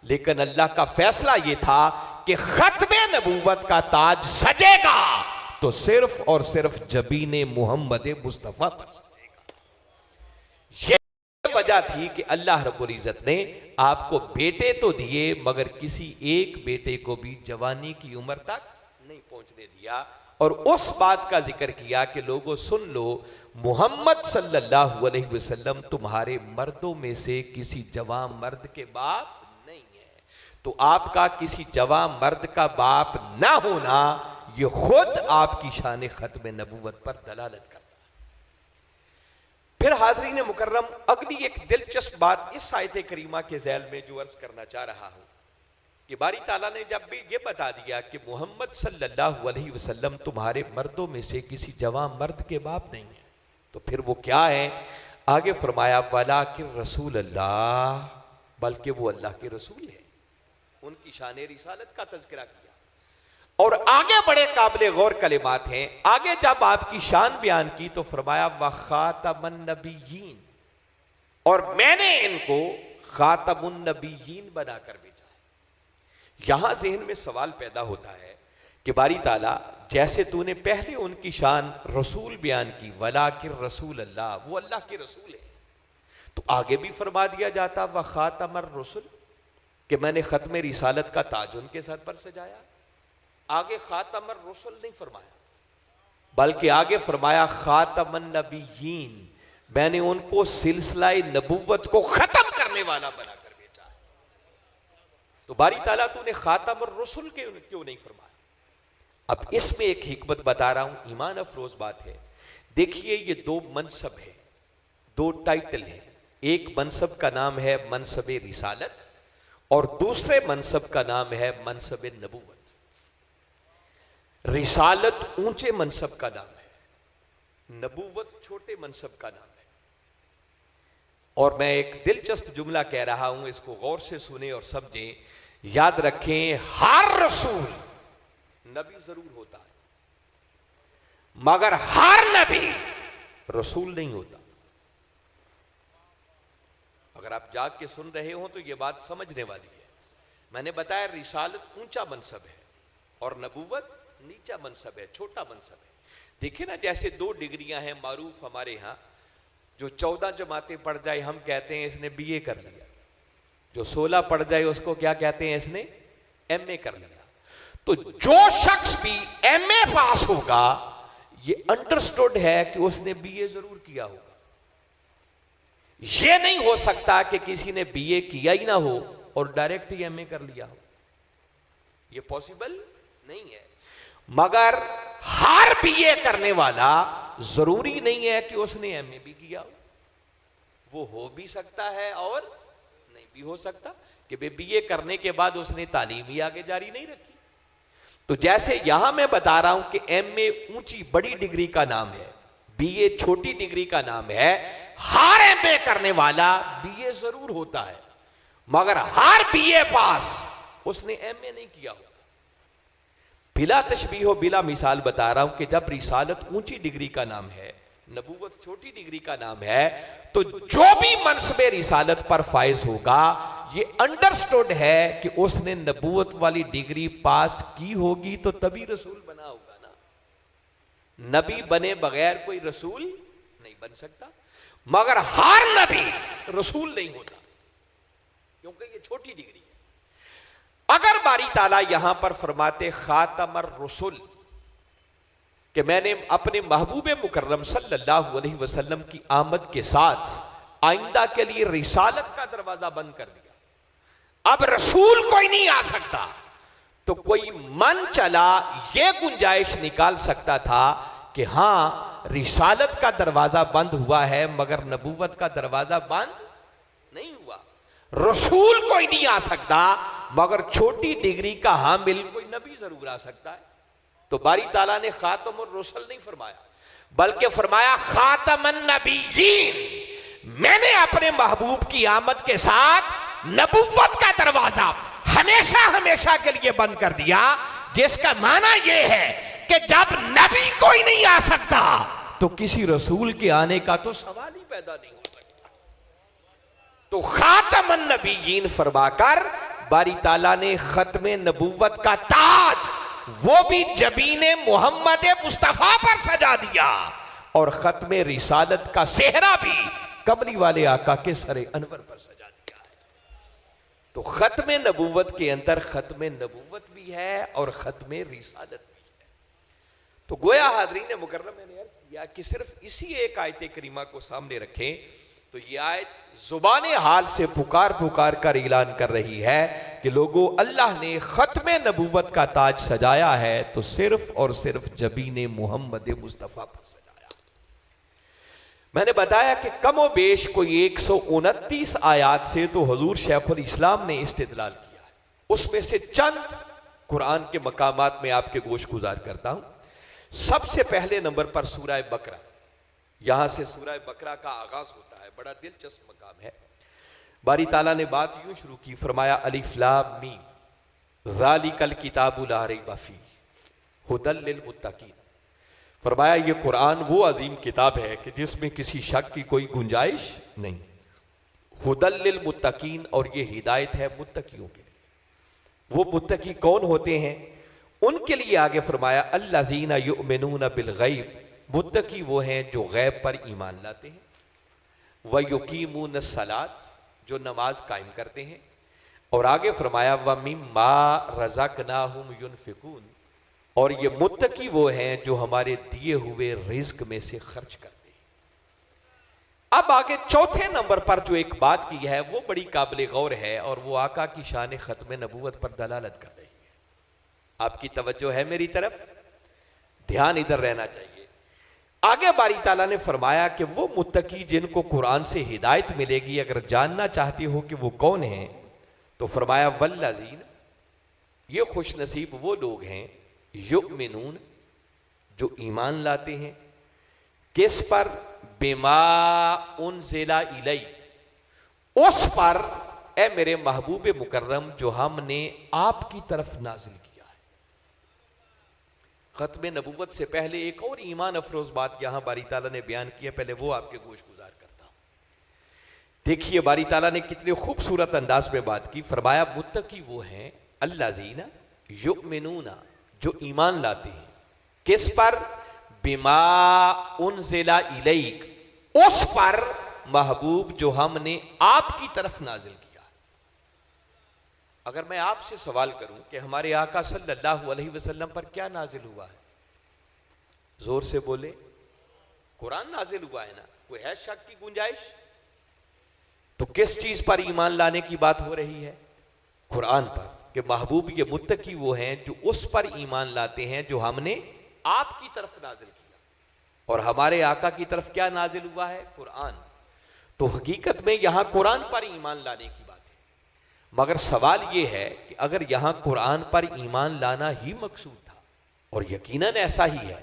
लेकिन अल्लाह का फैसला यह था कि खत्मे नबूवत का ताज सजेगा तो सिर्फ और सिर्फ जबीन मुहम्मद मुस्तफा पर सजेगा। यह वजह थी कि अल्लाह रब्बुल इज्जत ने आपको बेटे तो दिए मगर किसी एक बेटे को भी जवानी की उम्र तक नहीं पहुंचने दिया। और उस बात का जिक्र किया कि लोगों सुन लो, मोहम्मद सल्लल्लाहु अलैहि वसल्लम तुम्हारे मर्दों में से किसी जवान मर्द के बाप नहीं है। तो आपका किसी जवान मर्द का बाप ना होना यह खुद आपकी शान खत्म नबूवत पर दलालत करता है। फिर हाज़रीन मुकर्रम, अगली एक दिलचस्प बात इस आयत करीमा के ज़ैल में जो अर्ज करना चाह रहा हूं कि बारी ताला ने जब भी ये बता दिया कि मोहम्मद सल्लल्लाहु अलैहि वसल्लम तुम्हारे मर्दों में से किसी जवान मर्द के बाप नहीं है, तो फिर वो क्या है? आगे फरमाया वलाकिन रसूल अल्लाह, बल्कि वो अल्लाह के रसूल है। उनकी शान रिसालत का तज़किरा किया और आगे बड़े काबिल गौर कलिमात हैं। आगे जब आपकी शान बयान की तो फरमाया व खातमुन नबिय्यीन, और मैंने इनको खातमुन नबिय्यीन बनाकर भेजा है। यहां जहन में सवाल पैदा होता है कि बारी ताला जैसे तूने पहले उनकी शान रसूल बयान की वलाकिन रसूल अल्लाह, वो अल्लाह के रसूल है, तो आगे भी फरमा दिया जाता व खातमर रसूल कि मैंने खत्म रिसालत का ताज उनके सर पर सजाया। आगे खातमर रसूल नहीं फरमाया, बल्कि आगे फरमाया खातमन नबिय्यीन, मैंने उनको सिलसिला नबुव्वत को खत्म करने वाला बनाकर भेजा है। तो बारी ताला तूने खातमर रसूल क्यों नहीं फरमाया? अब इसमें एक हिकमत बता रहा हूं, ईमान अफरोज बात है। देखिए ये दो मनसब है, दो टाइटल है। एक मनसब का नाम है मनसब रिसालत और दूसरे मनसब का नाम है मनसब नबूवत। रिसालत ऊंचे मनसब का नाम है, नबूवत छोटे मनसब का नाम है। और मैं एक दिलचस्प जुमला कह रहा हूं, इसको गौर से सुने और समझें, याद रखें, हर रसूल नबी जरूर होता है मगर हर नबी रसूल नहीं होता। अगर आप जाग के सुन रहे हो तो यह बात समझने वाली है। मैंने बताया रिसालत ऊंचा मनसब है और नबूवत नीचा मनसब है, छोटा मनसब है। देखिए ना, जैसे दो डिग्रियां हैं मारूफ हमारे यहां, जो 14 जमातें पढ़ जाए हम कहते हैं इसने बीए कर लिया, जो 16 पढ़ जाए उसको क्या कहते हैं, इसने एमए कर लिया। तो जो शख्स भी एमए पास होगा ये अंडरस्टूड है कि उसने बीए जरूर किया होगा। यह नहीं हो सकता कि किसी ने बीए किया ही ना हो और डायरेक्ट ही एमए कर लिया हो, यह पॉसिबल नहीं है। मगर हर बीए करने वाला जरूरी नहीं है कि उसने एमए भी किया हो, वो हो भी सकता है और नहीं भी हो सकता कि बीए करने के बाद उसने तालीम ही आगे जारी नहीं रखी। तो जैसे यहां मैं बता रहा हूं कि एमए ऊंची बड़ी डिग्री का नाम है, बीए छोटी डिग्री का नाम है। हर एमए करने वाला बीए जरूर होता है मगर हर बीए पास उसने एमए नहीं किया होगा। बिला तशबीह बिला मिसाल बता रहा हूं कि जब रिसालत ऊंची डिग्री का नाम है, नबूवत छोटी डिग्री का नाम है, तो जो भी मनसबे रिसालत पर फायज होगा ये अंडरस्टूड है कि उसने नबूवत वाली डिग्री पास की होगी तो तभी रसूल बना होगा ना। नबी बने बगैर कोई रसूल नहीं बन सकता, मगर हर नबी रसूल नहीं होता क्योंकि ये छोटी डिग्री है। अगर बारी ताला यहां पर फरमाते खातमर रसूल कि मैंने अपने महबूब मुकर्रम सल्लल्लाहु अलैहि वसल्लम की आमद के साथ आइंदा के लिए रिसालत का दरवाजा बंद कर दिया, अब रसूल कोई नहीं आ सकता, तो कोई मन चला यह गुंजाइश निकाल सकता था कि हां रिसालत का दरवाजा बंद हुआ है मगर नबूवत का दरवाजा बंद नहीं हुआ। रसूल कोई नहीं आ सकता मगर छोटी डिग्री का हामिल कोई नबी जरूर आ सकता है। तो बारी ताला ने खातम और रसूल नहीं फरमाया बल्कि फरमाया खातमन नबीयीन। मैंने अपने महबूब की आमद के साथ नबूवत का दरवाजा हमेशा हमेशा के लिए बंद कर दिया, जिसका माना यह है कि जब नबी कोई नहीं आ सकता तो किसी रसूल के आने का तो सवाल ही पैदा नहीं हो सकता। तो खातमन नबीयीन फरमाकर बारी ताला ने खत्मे नबूवत का ताज वो भी जबीने मोहम्मद मुस्तफा पर सजा दिया और खत्मे रिसालत का सेहरा भी कमली वाले आका के सरे अनवर पर सजा दिया है। तो खत्मे नबूवत के अंदर खत्मे नबूवत भी है और खत्मे रिसालत भी है। तो गोया हाज़रीन मुकर्रम, मैंने अर्ज़ किया कि सिर्फ इसी एक आयत करीमा को सामने रखें तो ये आयत जुबान हाल से पुकार पुकार कर ऐलान कर रही है कि लोगों, अल्लाह ने खत्मे नबूवत का ताज सजाया है तो सिर्फ और सिर्फ जबीने मोहम्मद मुस्तफा पर सजाया। मैंने बताया कि कमो बेश कोई 129 आयात से तो हुजूर शैखुल इस्लाम ने इस्तिदलाल किया है, उसमें से चंद कुरान के मकामात में आपके गोश गुजार करता हूं। सबसे पहले नंबर पर सूरह बकरा, यहां से सूरह बकरा का आगाज होता है, बड़ा दिलचस्प मकाम है। बारी ताला ने बात यूं शुरू की, फरमाया अलिफ लाम मीम ज़ालिकल किताबु ला रैब फीह हुदल लिल मुत्तकीन। फरमाया ये कुरान वो अजीम किताब है कि जिसमें किसी शक की कोई गुंजाइश नहीं, हुदल लिल मुत्तकीन, और ये हिदायत है मुत्तकियों के लिए। वो मुत्तकी कौन होते हैं? उनके लिए आगे फरमाया अल्लज़ीना युमिनूना बिल गैब, मुत्तकी वो हैं जो गैब पर ईमान लाते हैं, व युकीमून सलात, जो नमाज कायम करते हैं, और आगे फरमाया व मिम्मा रज़क़नाहुम युनफिकून, और ये मुत्तकी वो हैं जो हमारे दिए हुए रिज्क में से खर्च करते हैं। अब आगे चौथे नंबर पर जो एक बात की है वो बड़ी काबिल गौर है और वो आका की शान खत्म नबूवत पर दलालत कर रही है। आपकी तवज्जो है मेरी तरफ, ध्यान इधर रहना चाहिए। आगे बारी ताला ने फरमाया कि वो मुत्तकी जिनको कुरान से हिदायत मिलेगी, अगर जानना चाहते हो कि वो कौन है तो फरमाया वल्लज़ीन, ये खुश नसीब वो लोग हैं युमिनून, जो ईमान लाते हैं किस पर, बिमा उनज़िला इलै, उस पर ए मेरे महबूब मुकर्रम जो हमने आपकी तरफ नाजिल किया है। खत्म नबूवत से पहले एक और ईमान अफरोज बात यहां बारी ताला ने बयान किया, पहले वो आपके गोश गुजार करता हूं। देखिए बारी ताला ने कितने खूबसूरत अंदाज में बात की। फरमाया मुत्तकी वो हैं अल्लाज़ीना युमिनूना, जो ईमान लाते हैं किस पर, बिमा उनज़िला इलैक, उस पर महबूब जो हमने आपकी तरफ नाजिल किया। अगर मैं आपसे सवाल करूं कि हमारे आका सल्लल्लाहु अलैहि वसल्लम पर क्या नाजिल हुआ है, जोर से बोले, कुरान नाजिल हुआ है ना, कोई है शक की गुंजाइश? तो किस चीज पर ईमान लाने की बात हो रही है? कुरान पर, कि महबूब ये मुत्तकी वो हैं जो उस पर ईमान लाते हैं जो हमने आपकी तरफ नाजिल किया। और हमारे आका की तरफ क्या नाजिल हुआ है? कुरान। तो हकीकत में यहां कुरान पर ईमान लाने की बात है, मगर सवाल यह है कि अगर यहां कुरान पर ईमान लाना ही मकसूद था, और यकीनन ऐसा ही है,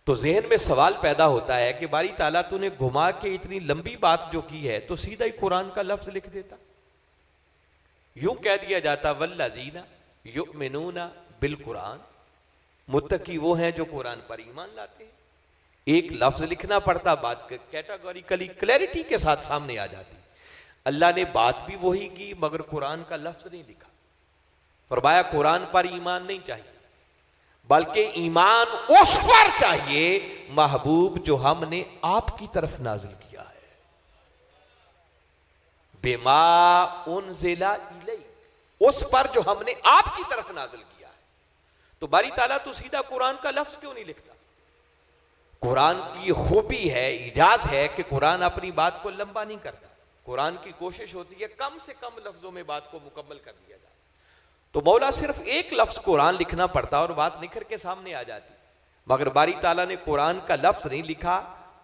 तो जहन में सवाल पैदा होता है कि बारी ताला तूने घुमा के इतनी लंबी बात जो की है तो सीधा ही कुरान का लफ्ज लिख देता। यूं कह दिया जाता वल्लज़ीना युमिनूना बिल कुरान, मुत्तकी वो हैं जो कुरान पर ईमान लाते हैं। एक लफ्ज लिखना पड़ता, बात कैटेगोरिकली क्लैरिटी के साथ सामने आ जाती। अल्लाह ने बात भी वही की मगर कुरान का लफ्ज नहीं लिखा। फरमाया कुरान पर ईमान नहीं चाहिए, बल्कि ईमान उस पर चाहिए महबूब जो हमने आपकी तरफ नाजिल किया है। बिमा उनज़िला इलै, उस पर जो हमने आपकी तरफ नाजिल किया है। तो बारी ताला तो सीधा कुरान का लफ्ज क्यों नहीं लिखता? कुरान की खूबी है, इजाज है कि कुरान अपनी बात को लंबा नहीं करता। कुरान की कोशिश होती है कम से कम लफ्जों में बात को मुकम्मल कर दिया जाए। तो मौला सिर्फ एक लफ्ज कुरान लिखना पड़ता और बात निखर के सामने आ जाती। मगर बारी ताला ने कुरान का लफ्ज नहीं लिखा,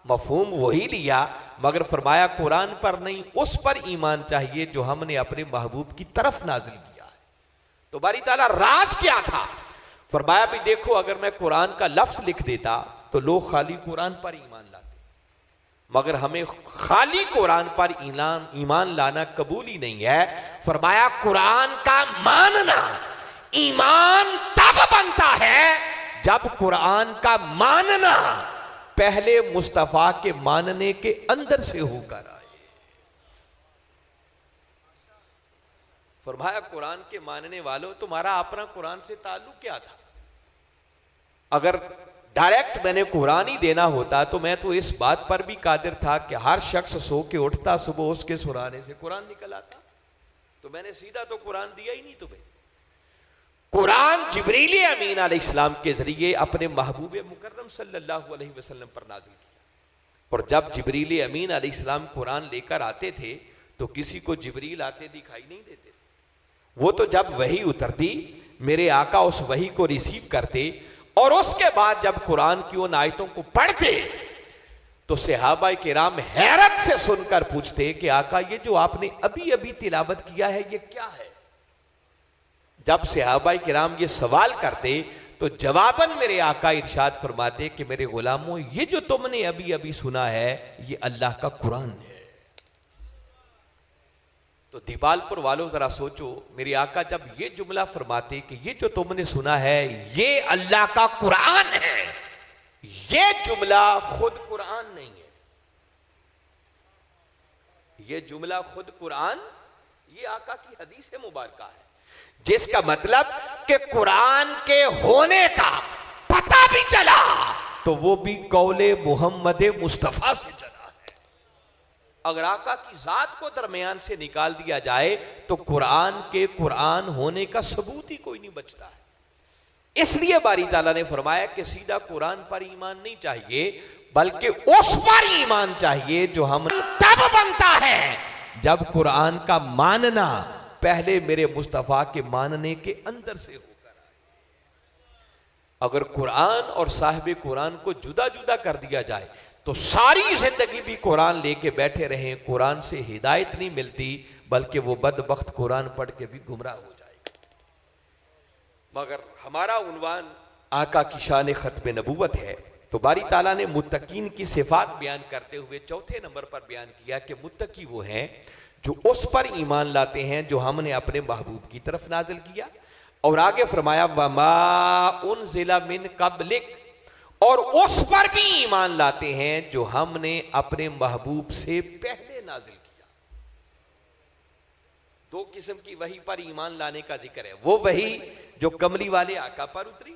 मफहूम वही लिया, मगर फरमाया कुरान पर नहीं, उस पर ईमान चाहिए जो हमने अपने महबूब की तरफ नाजिल किया है। तो बारी ताला राज क्या था? फरमाया भी देखो, अगर मैं कुरान का लफ्ज लिख देता तो लोग खाली कुरान पर ईमान लाते, मगर हमें खाली कुरान पर ईमान लाना कबूल ही नहीं है। फरमाया कुरान का मानना, ईमान तब बनता है जब कुरान का मानना पहले मुस्तफा के मानने के अंदर से होकर आए। फरमाया कुरान के मानने वालों, तुम्हारा अपना कुरान से ताल्लुक क्या था? अगर डायरेक्ट मैंने कुरान ही देना होता तो मैं तो इस बात पर भी कादिर था कि हर शख्स सो के उठता, सुबह उसके सुराने से कुरान निकल आता। तो मैंने सीधा तो कुरान दिया ही नहीं तुम्हें। कुरान जिब्रील अमीन अलैहिस्सलाम के जरिए अपने महबूब मुकर्रम सल्लल्लाहु अलैहि वसल्लम पर नाज़िल किया। और जब जिब्रील अमीन अलैहिस्सलाम कुरान लेकर आते थे तो किसी को जिब्रील आते दिखाई नहीं देते। वो तो जब वही उतरती, मेरे आका उस वही को रिसीव करते और उसके बाद जब कुरान की उन आयतों को पढ़ते तो सहाबा किराम हैरत से सुनकर पूछते कि आका ये जो आपने अभी अभी तिलावत किया है ये क्या है? जब सहाबा किराम ये सवाल करते तो जवाबन मेरे आका इरशाद फरमाते कि मेरे गुलामों, ये जो तुमने अभी अभी सुना है ये अल्लाह का कुरान है। तो दीपालपुर वालों जरा सोचो, मेरे आका जब ये जुमला फरमाते कि ये जो तुमने सुना है ये अल्लाह का कुरान है, ये जुमला खुद कुरान नहीं है। ये जुमला खुद कुरान, ये आका की हदीस मुबारका है, जिसका मतलब कि कुरान के होने का पता भी चला तो वो भी कौले मोहम्मद मुस्तफा से चला। अगर आका की जात को दरमियान से निकाल दिया जाए तो कुरान के कुरान होने का सबूत ही कोई नहीं बचता है। इसलिए बारी ताला ने फरमाया कि सीधा कुरान पर ईमान नहीं चाहिए, बल्कि उस पर ईमान चाहिए जो हम तब बनता है जब कुरान का मानना पहले मेरे मुस्तफा के मानने के अंदर से होकर आए। अगर कुरान और साहिब कुरान को जुदा जुदा कर दिया जाए तो सारी जिंदगी भी कुरान लेके बैठे रहें, कुरान से हिदायत नहीं मिलती, बल्कि वो बदबख्त कुरान पढ़ के भी गुमराह हो जाएगा। मगर हमारा उन्वान आका की शान खत्म नबूवत है, तो बारी ताला ने मुत्तकीन की सिफात बयान करते हुए चौथे नंबर पर बयान किया कि मुत्तकी वो हैं जो उस पर ईमान लाते हैं जो हमने अपने महबूब की तरफ नाजिल किया। और आगे फरमाया वमा उनज़िला मिन क़ब्लिक, और उस पर भी ईमान लाते हैं जो हमने अपने महबूब से पहले नाजिल किया। दो किस्म की वही पर ईमान लाने का जिक्र है, वो वही जो कमली वाले आका पर उतरी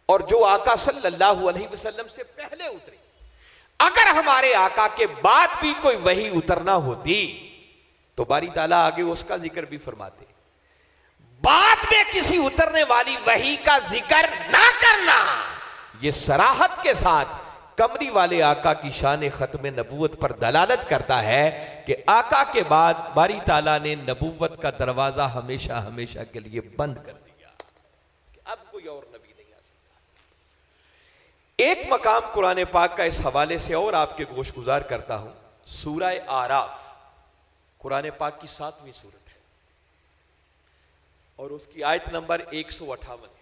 और जो आका सल्लल्लाहु अलैहि वसल्लम से पहले उतरी। अगर हमारे आका के बाद भी कोई वही उतरना होती तो बारी ताला आगे उसका जिक्र भी फरमाते। बाद में किसी उतरने वाली वही का जिक्र ना करना, यह सराहत के साथ कमरी वाले आका की शान खत्म नबूवत पर दलालत करता है कि आका के बाद बारी ताला ने नबूवत का दरवाजा हमेशा हमेशा के लिए बंद कर दिया कि अब कोई और नबी नहीं आ सकता। एक मकाम कुरान पाक का इस हवाले से और आपके गोश गुजार करता हूं। सूरह आराफ कुरान पाक की 7वीं सूरत है और उसकी आयत नंबर 158 है।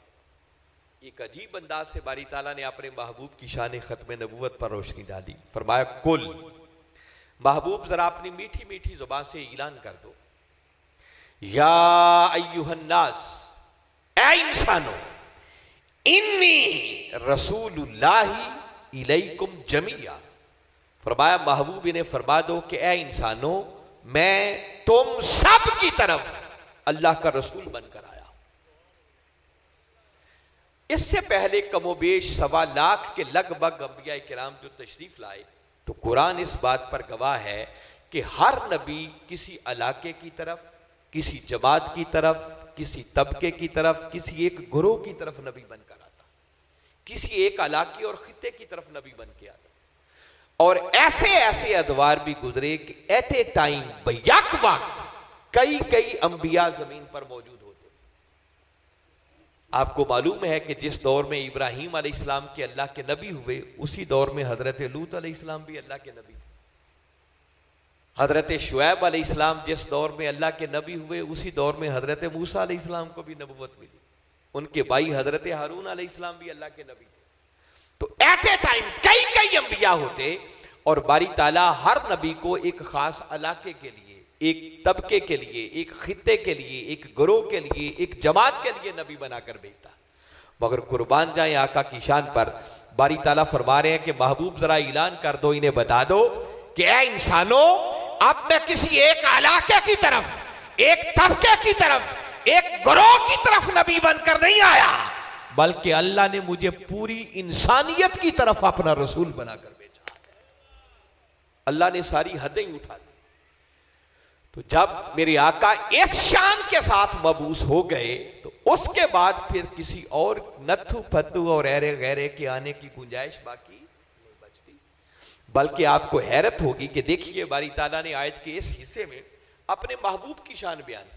एक अजीब अंदाज से बारी ताला ने अपने महबूब की शान खत्म नबूवत पर रोशनी डाली। फरमाया कुल, महबूब जरा अपनी मीठी मीठी जुबान से ऐलान कर दो, या अय्युहन्नास, ऐ इंसानों, इन्नी रसूलुल्लाहि इलैकुम जमिया। फरमाया महबूब इन्हें फरमा दो कि ऐ इंसानों, मैं तुम सब की तरफ अल्लाह का रसूल बनकर आया। इससे पहले कमोबेश 1.25 लाख के लगभग अंबिया किराम जो तशरीफ लाए, तो कुरान इस बात पर गवाह है कि हर नबी किसी इलाके की तरफ, किसी जमात की तरफ, किसी तबके की तरफ, किसी एक गुरोह की तरफ नबी बनकर आता, किसी एक इलाके और खित्ते की तरफ नबी बन के आता। और ऐसे ऐसे अदवार भी गुजरे कि एट ए टाइम बैक वक्त कई कई अंबिया जमीन पर मौजूद होते। आपको मालूम है कि जिस दौर में इब्राहीम अलैहिस्सलाम के अल्लाह के नबी हुए, उसी दौर में हजरत लूत अलैहिस्सलाम भी अल्लाह के नबी थे। हजरत शुएब अलैहिस्सलाम जिस दौर में अल्लाह के नबी हुए, उसी दौर में हजरत मूसा अलैहिस्सलाम को भी नबूवत मिली। उनके भाई हजरत हारून अलैहिस्सलाम भी अल्लाह के नबी थे। तो एट ए टाइम कई कई अंबिया होते और बारी ताला हर नबी को एक खास इलाके के लिए, एक तबके के लिए, एक खित्ते के लिए, एक गिरोह के लिए, एक जमात के लिए नबी बनाकर भेजता। मगर कुर्बान जाए आका की शान पर, बारी ताला फरमा रहे हैं कि महबूब जरा ऐलान कर दो, इन्हें बता दो कि ऐ इंसानों, अब मैं किसी एक इलाके की तरफ, एक तबके की तरफ, एक गिरोह की तरफ नबी बनकर नहीं आया, बल्कि अल्लाह ने मुझे पूरी इंसानियत की तरफ अपना रसूल बनाकर भेजा। अल्लाह ने सारी हदें उठा दी। तो जब मेरे आका इस शान के साथ मबूस हो गए, तो उसके बाद फिर किसी और नत्थु फत्तू और ऐरे गैरे के आने की गुंजाइश बाकी नहीं बचती। बल्कि आपको हैरत होगी कि देखिए बारी ताला ने आयत के इस हिस्से में अपने महबूब की शान बयान की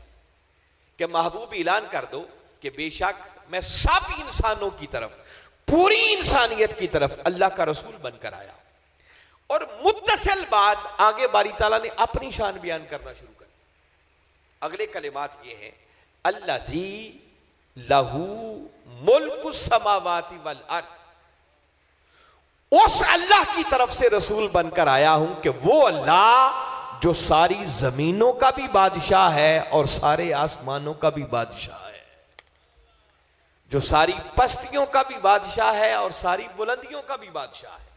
कि महबूब ऐलान कर दो कि बेशक मैं सब इंसानों की तरफ, पूरी इंसानियत की तरफ अल्लाह का रसूल बनकर आया। और मुत्तसिल बाद आगे बारी ताला ने अपनी शान बयान करना शुरू कर दिया। अगले कलिमात ये हैं, अल्लाज़ी लहू मुल्कुस समावाति वल अर्द, उस अल्लाह की तरफ से रसूल बनकर आया हूं कि वो अल्लाह जो सारी जमीनों का भी बादशाह है और सारे आसमानों का भी बादशाह है, जो सारी पस्तियों का भी बादशाह है और सारी बुलंदियों का भी बादशाह है।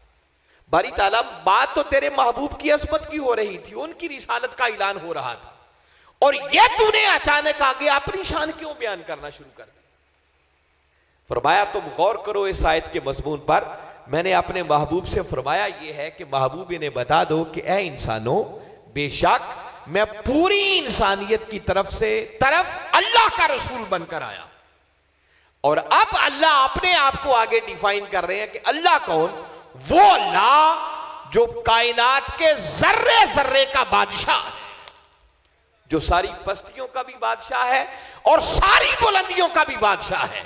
बारी ताला, बात तो तेरे महबूब की अज़मत की हो रही थी, उनकी रिसालत का ऐलान हो रहा था, और यह तूने अचानक आगे अपनी शान क्यों बयान करना शुरू कर दी? फरमाया तुम गौर करो इस आयत के मज़मून पर। मैंने अपने महबूब से फरमाया यह है कि महबूब इन्हें बता दो कि ऐ इंसानों, बेशक मैं पूरी इंसानियत की तरफ अल्लाह का रसूल बनकर आया। और अब अल्लाह अपने आप को आगे डिफाइन कर रहे हैं कि अल्लाह कौन? वो अल्लाह जो कायनात के जर्रे जर्रे का बादशाह है, जो सारी पस्तियों का भी बादशाह है और सारी बुलंदियों का भी बादशाह है।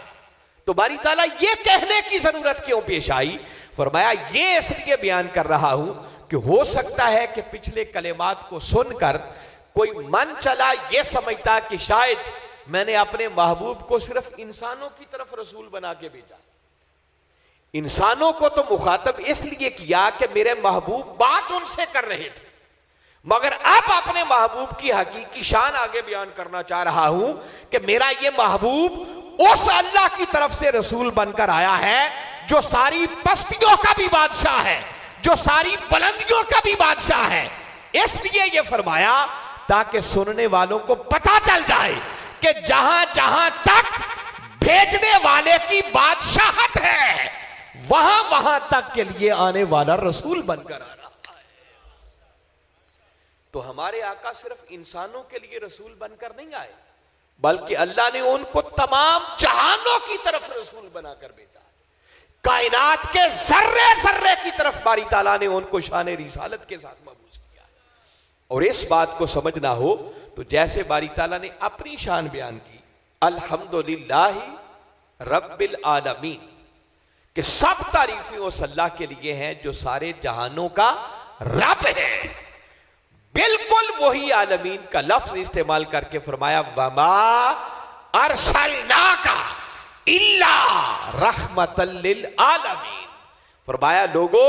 तो बारी ताला ये कहने की जरूरत क्यों पेश आई? फरमाया ये इसलिए बयान कर रहा हूं कि हो सकता है कि पिछले कलेमात को सुनकर कोई मन चला ये समझता कि शायद मैंने अपने महबूब को सिर्फ इंसानों की तरफ रसूल बना के भेजा। इंसानों को तो मुखातब इसलिए किया कि मेरे महबूब बात उनसे कर रहे थे, मगर अब अपने महबूब की हकीकी शान आगे बयान करना चाह रहा हूं कि मेरा ये महबूब उस अल्लाह की तरफ से रसूल बनकर आया है जो सारी पस्तियों का भी बादशाह है, जो सारी बुलंदियों का भी बादशाह है। इसलिए यह फरमाया ताकि सुनने वालों को पता चल जाए कि जहां जहां तक भेजने वाले की बादशाहत है वहां वहां तक के लिए आने वाला रसूल बनकर आ रहा है। तो हमारे आका सिर्फ इंसानों के लिए रसूल बनकर नहीं आए, बल्कि अल्लाह ने उनको तमाम जहानों की तरफ रसूल बनाकर भेजा। कायनात के जर्रे जर्रे की तरफ बारी ताला ने उनको शान रिसालत के साथ मबूस किया। और इस बात को समझना हो तो जैसे बारी ताला ने अपनी शान बयान की, अल्हम्दुलिल्लाह रब्बिल आलमीन, कि सब तारीफें उस अल्लाह के लिए हैं जो सारे जहानों का रब है। बिल्कुल वही आलमीन का लफ्ज इस्तेमाल करके फरमाया वमा अरसलनाका इल्ला रहमतल लिल आलमीन। फरमाया लोगो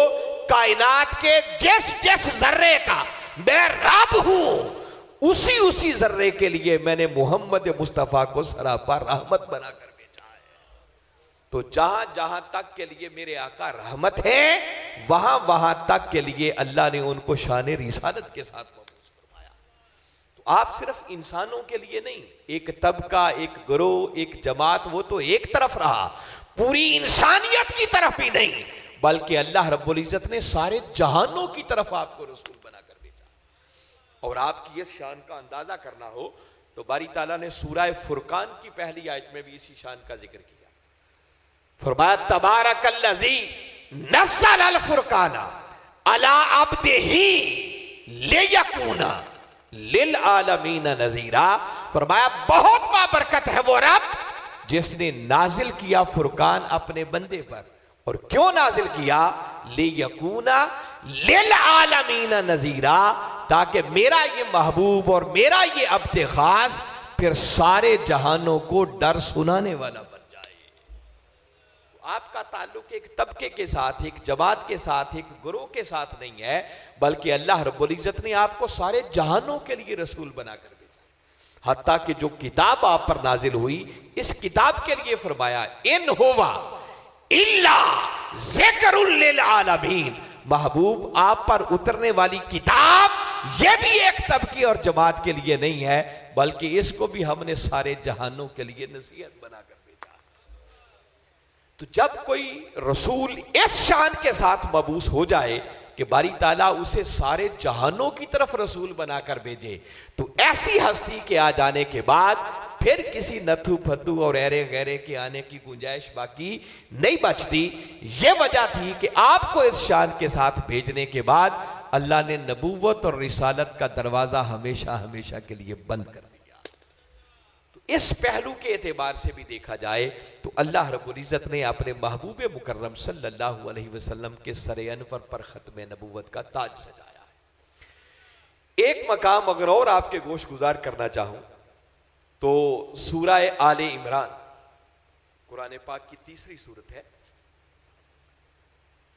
कायनात के जिस जिस जर्रे का मैं रब हूं उसी उसी जर्रे के लिए मैंने मोहम्मद मुस्तफा को सरापा रहमत बनाकर भेजा है। तो जहां जहां तक के लिए मेरे आका रहमत है वहां वहां तक के लिए अल्लाह ने उनको शान रिसालत के साथ मबूस फरमाया। तो आप सिर्फ इंसानों के लिए नहीं, एक तबका, एक गिरोह, एक जमात, वो तो एक तरफ रहा, पूरी इंसानियत की तरफ भी नहीं, बल्कि अल्लाह रब्बुल इज्जत ने सारे जहानों की तरफ आपको रसूल बनाकर भेजा। और आपकी इस शान का अंदाजा करना हो तो बारी ताला ने सूरह फुरकान की पहली आयत में भी इसी शान का जिक्र किया। फरमाया तबारकल्लज़ी नज़्ज़ल अल फुरकाना अला अब्दिही लियकूना लिल आलमीन नज़ीरा। फरमाया बहुत बाबरकत है वो रब जिसने नाजिल किया फुरकान अपने बंदे पर। और क्यों नाजिल किया? लियकूना लिल आलमीन नज़ीरा, ताकि मेरा ये महबूब और मेरा ये अब्द खास फिर सारे जहानों को डर सुनाने वाला बन जाए। तो आपका ताल्लुक एक तबके के साथ, एक जमात के साथ, एक गुरोह के साथ नहीं है, बल्कि अल्लाह रब्बुल इज्जत ने आपको सारे जहानों के लिए रसूल बनाकर भेजा। हत्ता कि जो किताब आप पर नाजिल हुई, इस किताब के लिए फरमाया इन हुवा इल्ला ज़िक्रुल लिल आलमीन। महबूब आप पर उतरने वाली किताब यह भी एक तबके और जमात के लिए नहीं है, बल्कि इसको भी हमने सारे जहानों के लिए नसीहत बनाकर भेजा। तो जब कोई रसूल इस शान के साथ मबूस हो जाए कि बारी ताला उसे सारे जहानों की तरफ रसूल बनाकर भेजे, तो ऐसी हस्ती के आ जाने के बाद फिर किसी नथु फद्दू और ऐरे गैरे के आने की गुंजाइश बाकी नहीं बचती। यह वजह थी कि आपको इस शान के साथ भेजने के बाद अल्लाह ने नबूवत और रिसालत का दरवाजा हमेशा हमेशा के लिए बंद कर दिया। तो इस पहलू के एतबार से भी देखा जाए तो अल्लाह रब्बुल इज्जत ने अपने महबूब मुकर्रम सल्लल्लाहु अलैहि वसल्लम के सरे अनवर पर खत्म नबूवत का ताज सजाया है। एक मकाम अगर और आपके गोश गुजार करना चाहूं तो सूरह आले इमरान कुरान पाक की तीसरी सूरत है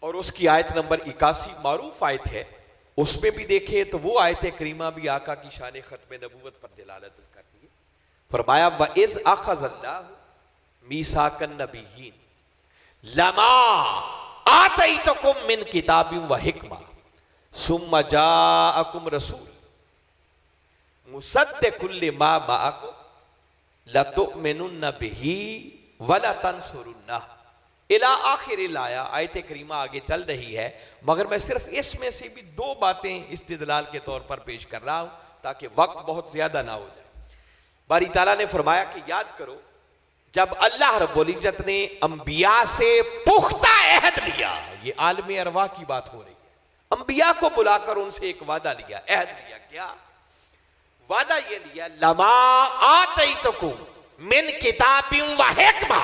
और उसकी आयत नंबर 81 मारूफ आयत है। उसमें भी देखें तो वो आयत करीमा भी आका की शान खत्म नबूवत पर दिलालत करती है। फरमाया व इज़ अख़ज़ल्लाहु मीसाकन नबिय्यीन लमा आतैतुकुम मिन किताबिन व हिकमा सुम्मा जाअकुम रसूल मुसद्दिकुल लिमा माअकुम लतुमिनुन्न बिही वला तंसुरुन्नह इला आखिर आया। आयत करीमा आगे चल रही है, मगर मैं सिर्फ इसमें से भी दो बातें इस्तिदलाल के तौर पर पेश कर रहा हूं ताकि वक्त बहुत ज्यादा ना हो जाए। बारी ताला ने फरमाया कि याद करो जब अल्लाह रब्बुल इज्जत ने अंबिया से पुख्ता अहद लिया, ये आलम अरवाह की बात हो रही है, अंबिया को बुलाकर उनसे एक वादा लिया, अहद लिया। क्या वादा? ये लिया लमा आतैतुकुम मिन किताबिन व हिकमा,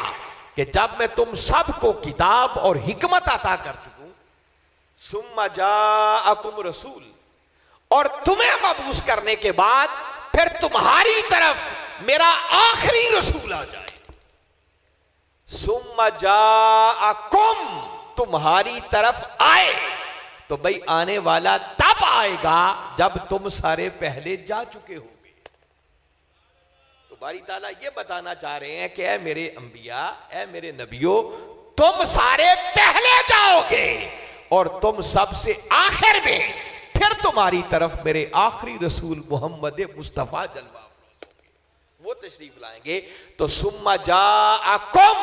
कि जब मैं तुम सबको किताब और हिकमत अता कर चुकूं, सुम्मा जाअकुम रसूल, और तुम्हें मबूस करने के बाद फिर तुम्हारी तरफ मेरा आखिरी रसूल आ जाए। सुम्मा जाअकुम, तुम्हारी तरफ आए, तो भाई आने वाला तब आएगा जब तुम सारे पहले जा चुके होगे। तो बारी ताला ये बताना चाह रहे हैं कि ऐ मेरे अंबिया, ऐ मेरे नबियों, तुम सारे पहले जाओगे और तुम सबसे आखिर में फिर तुम्हारी तरफ मेरे आखिरी रसूल मोहम्मद मुस्तफा जलवा वो तशरीफ लाएंगे। तो सुम्मा जाअकुम,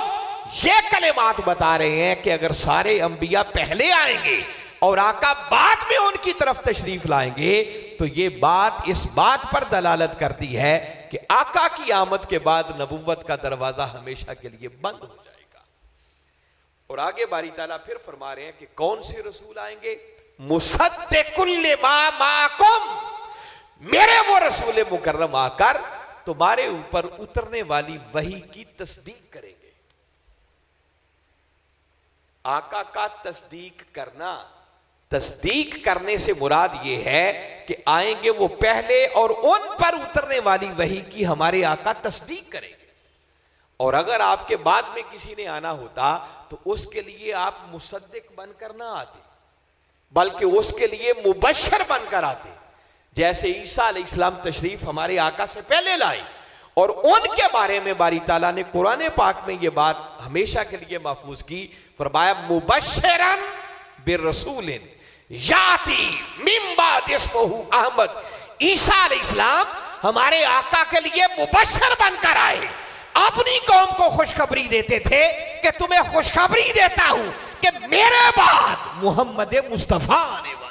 ये कलिमात बता रहे हैं कि अगर सारे अंबिया पहले आएंगे और आका बाद में उनकी तरफ तशरीफ लाएंगे, तो ये बात इस बात पर दलालत करती है कि आका की आमद के बाद नबुव्वत का दरवाजा हमेशा के लिए बंद हो जाएगा। और आगे बारी ताला फिर फरमा रहे हैं कि कौन से रसूल आएंगे? मुसद्दिकुल लिमा माकुम, मेरे वो रसूल मुकर्रम आकर तुम्हारे ऊपर उतरने वाली वही की तस्दीक करेंगे। आका का तस्दीक करना, तस्दीक करने से मुराद ये है कि आएंगे वो पहले और उन पर उतरने वाली वही की हमारे आका तस्दीक करेंगे। और अगर आपके बाद में किसी ने आना होता तो उसके लिए आप मुसद्दिक बनकर ना आते, बल्कि उसके लिए मुबश्शिर बनकर आते। जैसे ईसा अलैहिस्सलाम तशरीफ हमारे आका से पहले लाए और उनके बारे में बारी ताला ने कुरान पाक में यह बात हमेशा के लिए महफूज की, फरमाया मुबश्शिरन बिरसूलिन याती मिन बाद इस्मुहु अहमद। ईसा अलैहिस्सलाम हमारे आका के लिए मुबश्शिर बनकर आए, अपनी कौम को खुशखबरी देते थे कि तुम्हें खुशखबरी देता हूं कि मेरे बाद मोहम्मद मुस्तफा आने वाले।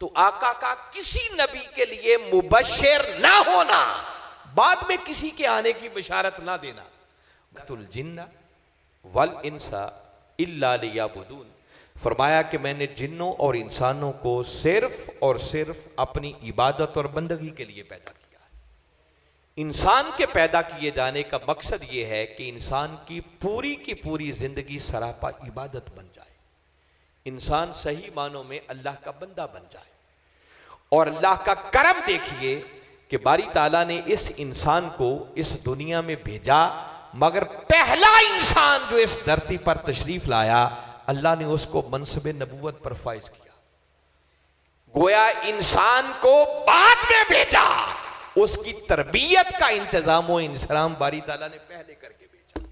तो आका का किसी नबी के लिए मुबश्शिर ना होना, बाद में किसी के आने की बिशारत ना देना। तुल जिन्ना वल इंसा इल्ला लियाबुदून, फरमाया कि मैंने जिन्नों और इंसानों को सिर्फ और सिर्फ अपनी इबादत और बंदगी के लिए पैदा किया है। इंसान के पैदा किए जाने का मकसद यह है कि इंसान की पूरी जिंदगी सरापा इबादत बन जाए, इंसान सही मानों में अल्लाह का बंदा बन जाए। और अल्लाह का करम देखिए कि बारी ताला ने इस इंसान को इस दुनिया में भेजा, मगर पहला इंसान जो इस धरती पर तशरीफ लाया, अल्लाह ने उसको मनसब नबूवत पर फाइज किया। गोया इंसान को बाद में भेजा, उसकी तरबियत का इंतजाम व इंतजाम बारी ताला ने पहले करके भेजा।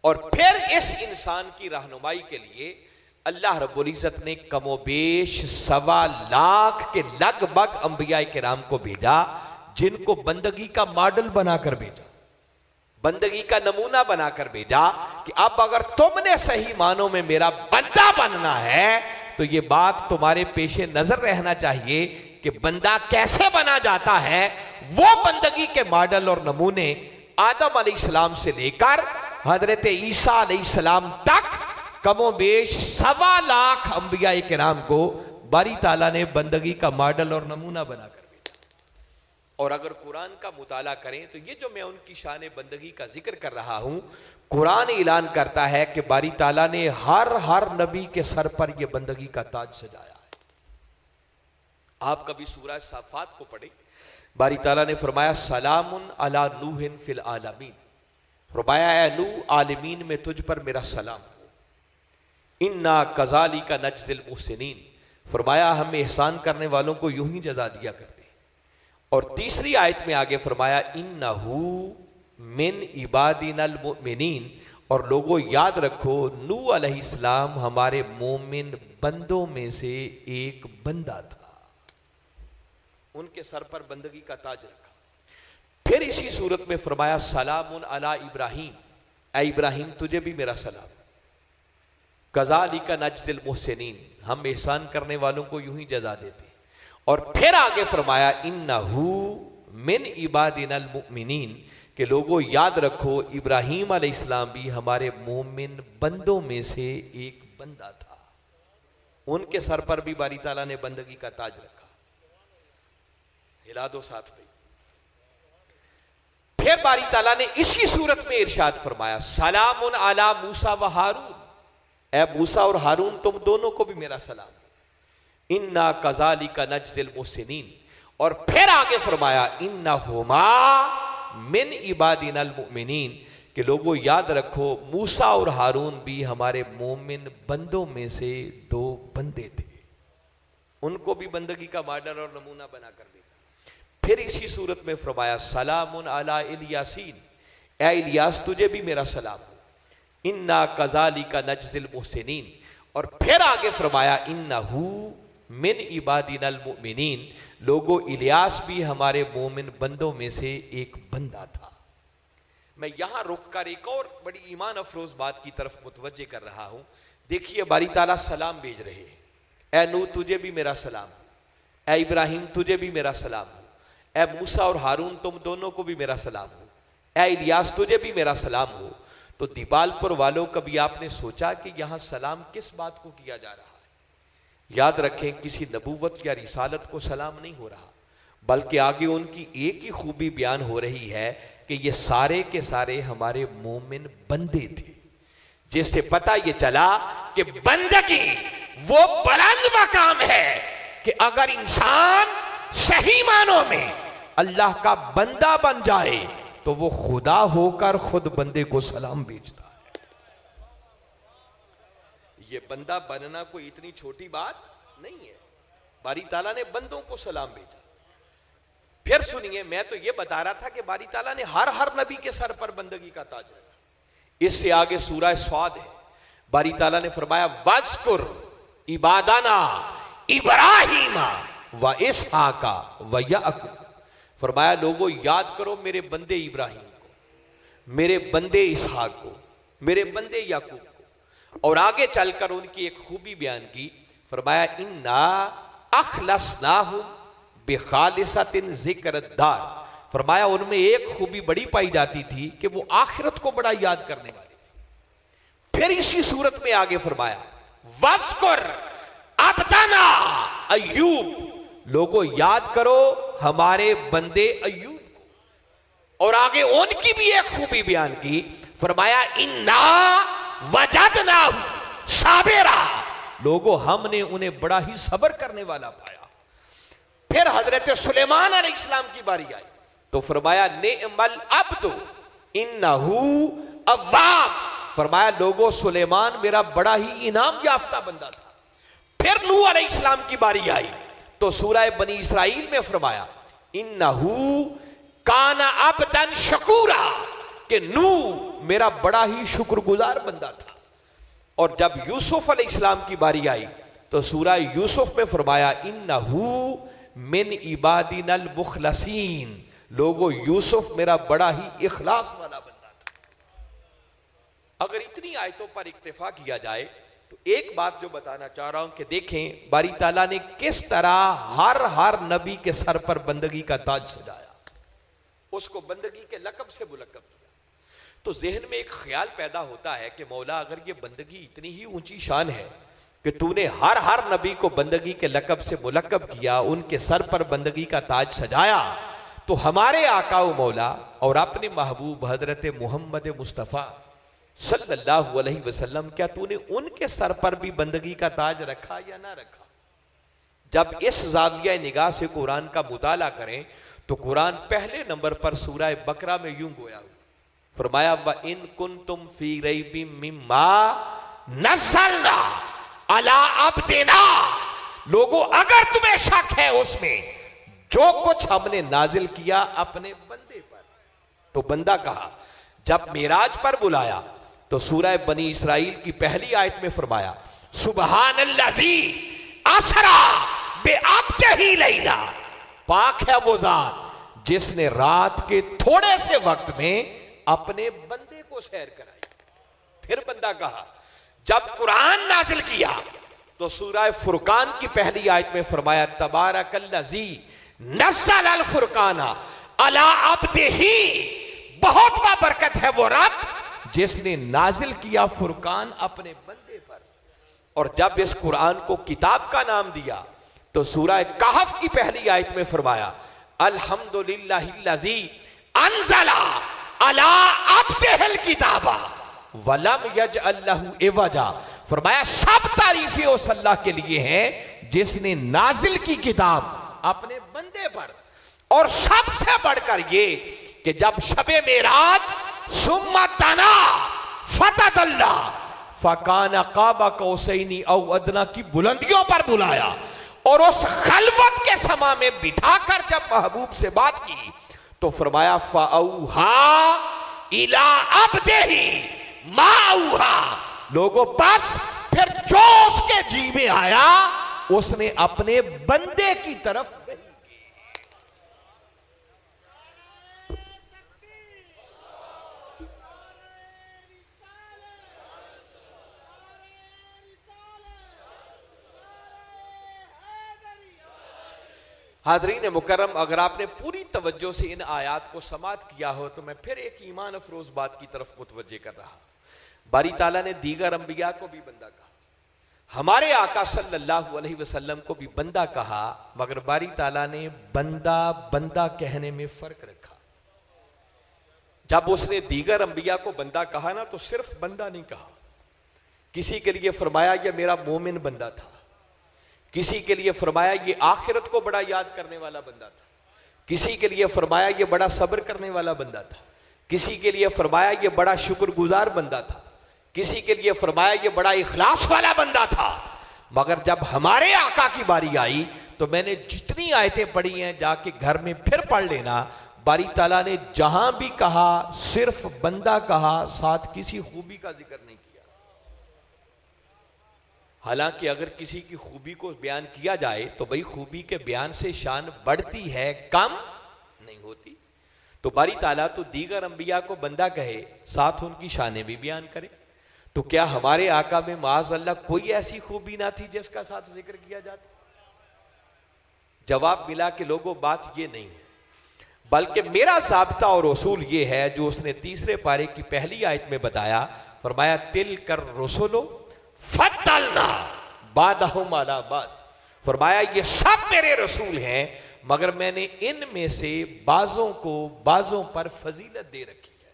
और फिर इस इंसान की रहनुमाई के लिए अल्लाह रब्बुल इज्जत ने कमोबेश 1.25 लाख के लगभग अंबिया किराम को भेजा, जिनको बंदगी का मॉडल बनाकर भेजा, बंदगी का नमूना बनाकर भेजा कि अब अगर तुमने सही मानों में मेरा बंदा बनना है तो ये बात तुम्हारे पेशे नजर रहना चाहिए कि बंदा कैसे बना जाता है। वो बंदगी के मॉडल और नमूने आदम अलैहिस्सलाम से लेकर हजरत ईसा अलैहिस्सलाम तक कमोबेश 1.25 लाख अंबिया किराम को बारी ताला ने बंदगी का मॉडल और नमूना बनाकर भेजा। और अगर कुरान का मुताला करें तो ये जो मैं उनकी शान बंदगी का जिक्र कर रहा हूं, कुरान ऐलान करता है कि बारी ताला ने हर नबी के सर पर यह बंदगी का ताज सजाया है। आप कभी सूरह साफात को पढ़े, बारी ताला ने फरमाया सलामुन अला नूहिन फिल आलमीन, फरमाया ऐ नूह आलमीन में तुझ पर मेरा सलाम। इन्ना कज़ाली का नज्जिल मुहसिनीन, फरमाया हम एहसान करने वालों को यूं ही जजा दिया करते हैं। और तीसरी आयत में आगे फरमाया इन्नहू मिन इबादिनल मुमिनीन, और लोगों याद रखो नूह अलैहिस्सलाम हमारे मोमिन बंदों में से एक बंदा था, उनके सर पर बंदगी का ताज रखा। फिर इसी सूरत में फरमाया सलामुन अला इब्राहिम, ऐ इब्राहिम तुझे भी मेरा सलाम। कज़ाली का नज्जिल मुहसिनीन, हम एहसान करने वालों को यूं ही जजा देते। और फिर आगे फरमाया इन्नहू मिन इबादिनल मुमिनीन, के लोगों याद रखो इब्राहिम अलैहिस्सलाम भी हमारे मोमिन बंदों में से एक बंदा था, उनके सर पर भी बारी ताला ने बंदगी का ताज रखा। हिला दो साथ भाई। फिर बारी ताला ने इसी सूरत में इरशाद फरमाया, सलामुन अला मूसा व हारून, ए मूसा और हारून तुम दोनों को भी मेरा सलाम, इन्ना कज़ालिका नज्ज़िल मुहसिनीन। और फिर आगे फरमाया, इन्ना हुमा मिन इबादिनल मुमिनीन, कि लोगों याद रखो मूसा और हारून भी हमारे मोमिन बंदों में से दो बंदे थे, उनको भी बंदगी का मॉडल और नमूना बनाकर दिया। फिर इसी सूरत में फरमाया, सलामुन अला इलियासीन, ए इलियास तुझे भी मेरा सलाम, इन्ना कज़ालिका नज्ज़िल मुहसिनीन। और फिर आगे फरमाया, इन्नहू मिन इबादिनल मुमिनीन, लोगों इलियास भी हमारे मोमिन बंदों में से एक बंदा था। मैं यहां रुककर एक और बड़ी ईमान अफरोज बात की तरफ मुतवज्जे कर रहा हूं। देखिए बारी ताला सलाम भेज रहे हैं, ए नूह तुझे भी मेरा सलाम, ए इब्राहिम तुझे भी मेरा सलाम, ए मूसा और हारून तुम दोनों को भी मेरा सलाम हो, ए इलियास तुझे भी मेरा सलाम हो। तो दीपालपुर वालों, कभी आपने सोचा कि यहां सलाम किस बात को किया जा रहा है? याद रखें, किसी नबूवत या रिसालत को सलाम नहीं हो रहा, बल्कि आगे उनकी एक ही खूबी बयान हो रही है कि ये सारे के सारे हमारे मोमिन बंदे थे, जिससे पता ये चला कि बंदगी वो बुलंद मकाम है कि अगर इंसान सही मानों में अल्लाह का बंदा बन जाए तो वो खुदा होकर खुद बंदे को सलाम भेजता है। ये बंदा बनना कोई इतनी छोटी बात नहीं है। बारी ताला ने बंदों को सलाम भेजा। फिर सुनिए, मैं तो ये बता रहा था कि बारी ताला ने हर नबी के सर पर बंदगी का ताज रखा। इससे आगे सूरह स्वाद है, बारी ताला ने फरमाया, वज़कुर इबादाना इब्राहीमा व इसहाका व याकूब। फरमाया लोगों याद करो मेरे बंदे इब्राहिम को, मेरे बंदे इसहाक को, मेरे बंदे याकूब को। और आगे चलकर उनकी एक खूबी बयान की। फरमाया, इन्ना अखलसनाहुम बिखालिसतिन ज़िक्रद्दार। फरमाया उनमें एक खूबी बड़ी पाई जाती थी कि वो आखिरत को बड़ा याद करने वाली थी। फिर इसी सूरत में आगे फरमाया, वज़कुर अब्दना अय्यूब, लोगों याद करो हमारे बंदे अय्यूब को। और आगे उनकी भी एक खूबी बयान की। फरमाया, इन्ना वजदनाहु साबिरा, लोगों हमने उन्हें बड़ा ही सब्र करने वाला पाया। फिर हजरत सुलेमान अलैहिस्सलाम की बारी आई तो फरमाया, नेअमल अब्दु इन्नहु अव्वाब। फरमाया लोगों सुलेमान मेरा बड़ा ही इनाम याफ्ता बंदा था। फिर नूह अलैहिस्सलाम की बारी आई तो सूरह बनी इसराइल में फरमाया, इन्नहु काना अब्दन शकूरा, कि नूह मेरा बड़ा ही शुक्रगुजार बंदा था। और जब यूसुफ अलैहिस्सलाम की बारी आई तो सूरह यूसुफ में फरमाया, इन्नहु मिन इबादिनल मुखलसीन, लोगों यूसुफ मेरा बड़ा ही इखलास वाला बंदा था। अगर इतनी आयतों पर इक्तिफा किया जाए तो एक बात जो बताना चाह रहा हूं कि देखें बारी ताला ने किस तरह हर नबी के सर पर बंदगी का ताज सजाया, उसको बंदगी के लकब से मुलक्कब किया। तो जहन में एक ख्याल पैदा होता है कि मौला अगर ये बंदगी इतनी ही ऊंची शान है कि तूने हर नबी को बंदगी के लकब से मुलक्कब किया, उनके सर पर बंदगी का ताज सजाया, तो हमारे आका व मौला और अपने महबूब हजरत मोहम्मद मुस्तफ़ा सल्लल्लाहु अलैहि वसल्लम, क्या तूने उनके सर पर भी बंदगी का ताज रखा या ना रखा? जब इस जाविया निगाह से कुरान का मुताला करें तो कुरान पहले नंबर पर सूरह बकरा में यूं गोया हुआ। फरमाया, व इन कुंतुम फी रैबिम मिम्मा नज़्ज़लना अला अब्दिना, लोगों अगर तुम्हें शक है उसमें जो कुछ हमने नाजिल किया अपने बंदे पर। तो बंदा कहा, जब मेराज पर बुलाया तो सूरह बनी इसराइल की पहली आयत में फरमाया, सुबहानल्लज़ी असरा बिअब्दिही लैला, पाक है वो जात जिसने रात के थोड़े से वक्त में अपने बंदे को सैर कराई। फिर बंदा कहा, जब कुरान नाजिल किया तो सूरह फुरकान की पहली आयत में फरमाया, तबारकल्लज़ी नज़्ज़ल अल फुरकाना अला अब्दिही, बहुत बाबरकत है वो रब जिसने नाजिल किया फुरकान अपने बंदे पर। और जब इस कुरान को किताब का नाम दिया तो सूरह कहफ की पहली आयत में फरमाया, अल्हम्दुलिल्लाहिल्लज़ी अनज़ला अला अब्दिहिल किताबा वलम यजअल लहू इवजा। फरमाया सब तारीफें उस अल्लाह के लिए हैं जिसने नाजिल की किताब अपने बंदे पर, और सबसे बढ़कर ये कि जब शबे मेराज सुम्मा तना फतदल्ला फकाना काबा कौसैनी औ अदना की बुलंदियों पर बुलाया, और उस खलवत के समा में बिठाकर जब महबूब से बात की तो फरमाया फअौहा इला अब्दिही मा औहा। लोगों बस फिर जो उसके जी में आया उसने अपने बंदे की तरफ हाज़रीन मुकर्रम, अगर आपने पूरी तवज्जो से इन आयात को समात किया हो तो मैं फिर एक ईमान अफरोज बात की तरफ मुतवज्जे कर रहा। बारी ताला ने दीगर अंबिया को भी बंदा कहा, हमारे आका सल्लल्लाहु अलैहि वसल्लम को भी बंदा कहा, मगर बारी ताला ने बंदा बंदा कहने में फर्क रखा। जब उसने दीगर अंबिया को बंदा कहा ना तो सिर्फ बंदा नहीं कहा, किसी के लिए फरमाया यह मेरा मोमिन बंदा था, किसी के लिए फरमाया ये आखिरत को बड़ा याद करने वाला बंदा था, किसी के लिए फरमाया ये बड़ा सब्र करने वाला बंदा था, किसी के लिए फरमाया ये बड़ा शुक्रगुजार बंदा था, किसी के लिए फरमाया ये बड़ा इखलास वाला बंदा था। मगर जब हमारे आका की बारी आई तो मैंने जितनी आयतें पढ़ी हैं जाके घर में फिर पढ़ लेना, बारी ताला ने जहां भी कहा सिर्फ बंदा कहा, साथ किसी खूबी का जिक्र नहीं किया। हालांकि अगर किसी की खूबी को बयान किया जाए तो भाई खूबी के बयान से शान बढ़ती है, कम नहीं होती। तो बारी ताला तो दीगर अंबिया को बंदा कहे, साथ उनकी शानें भी बयान करे, तो क्या हमारे आका में माज़ अल्लाह कोई ऐसी खूबी ना थी जिसका साथ जिक्र किया जाता? जवाब मिला कि लोगों बात ये नहीं है, बल्कि मेरा ज़ाब्ता और उसूल ये है जो उसने तीसरे पारे की पहली आयत में बताया। फरमाया तिल कर रसूलो फद्दलना बादहुम अला बाद। फरमाया ये सब मेरे रसूल हैं मगर मैंने इनमें से बाजों को बाजों पर फजीलत दे रखी है।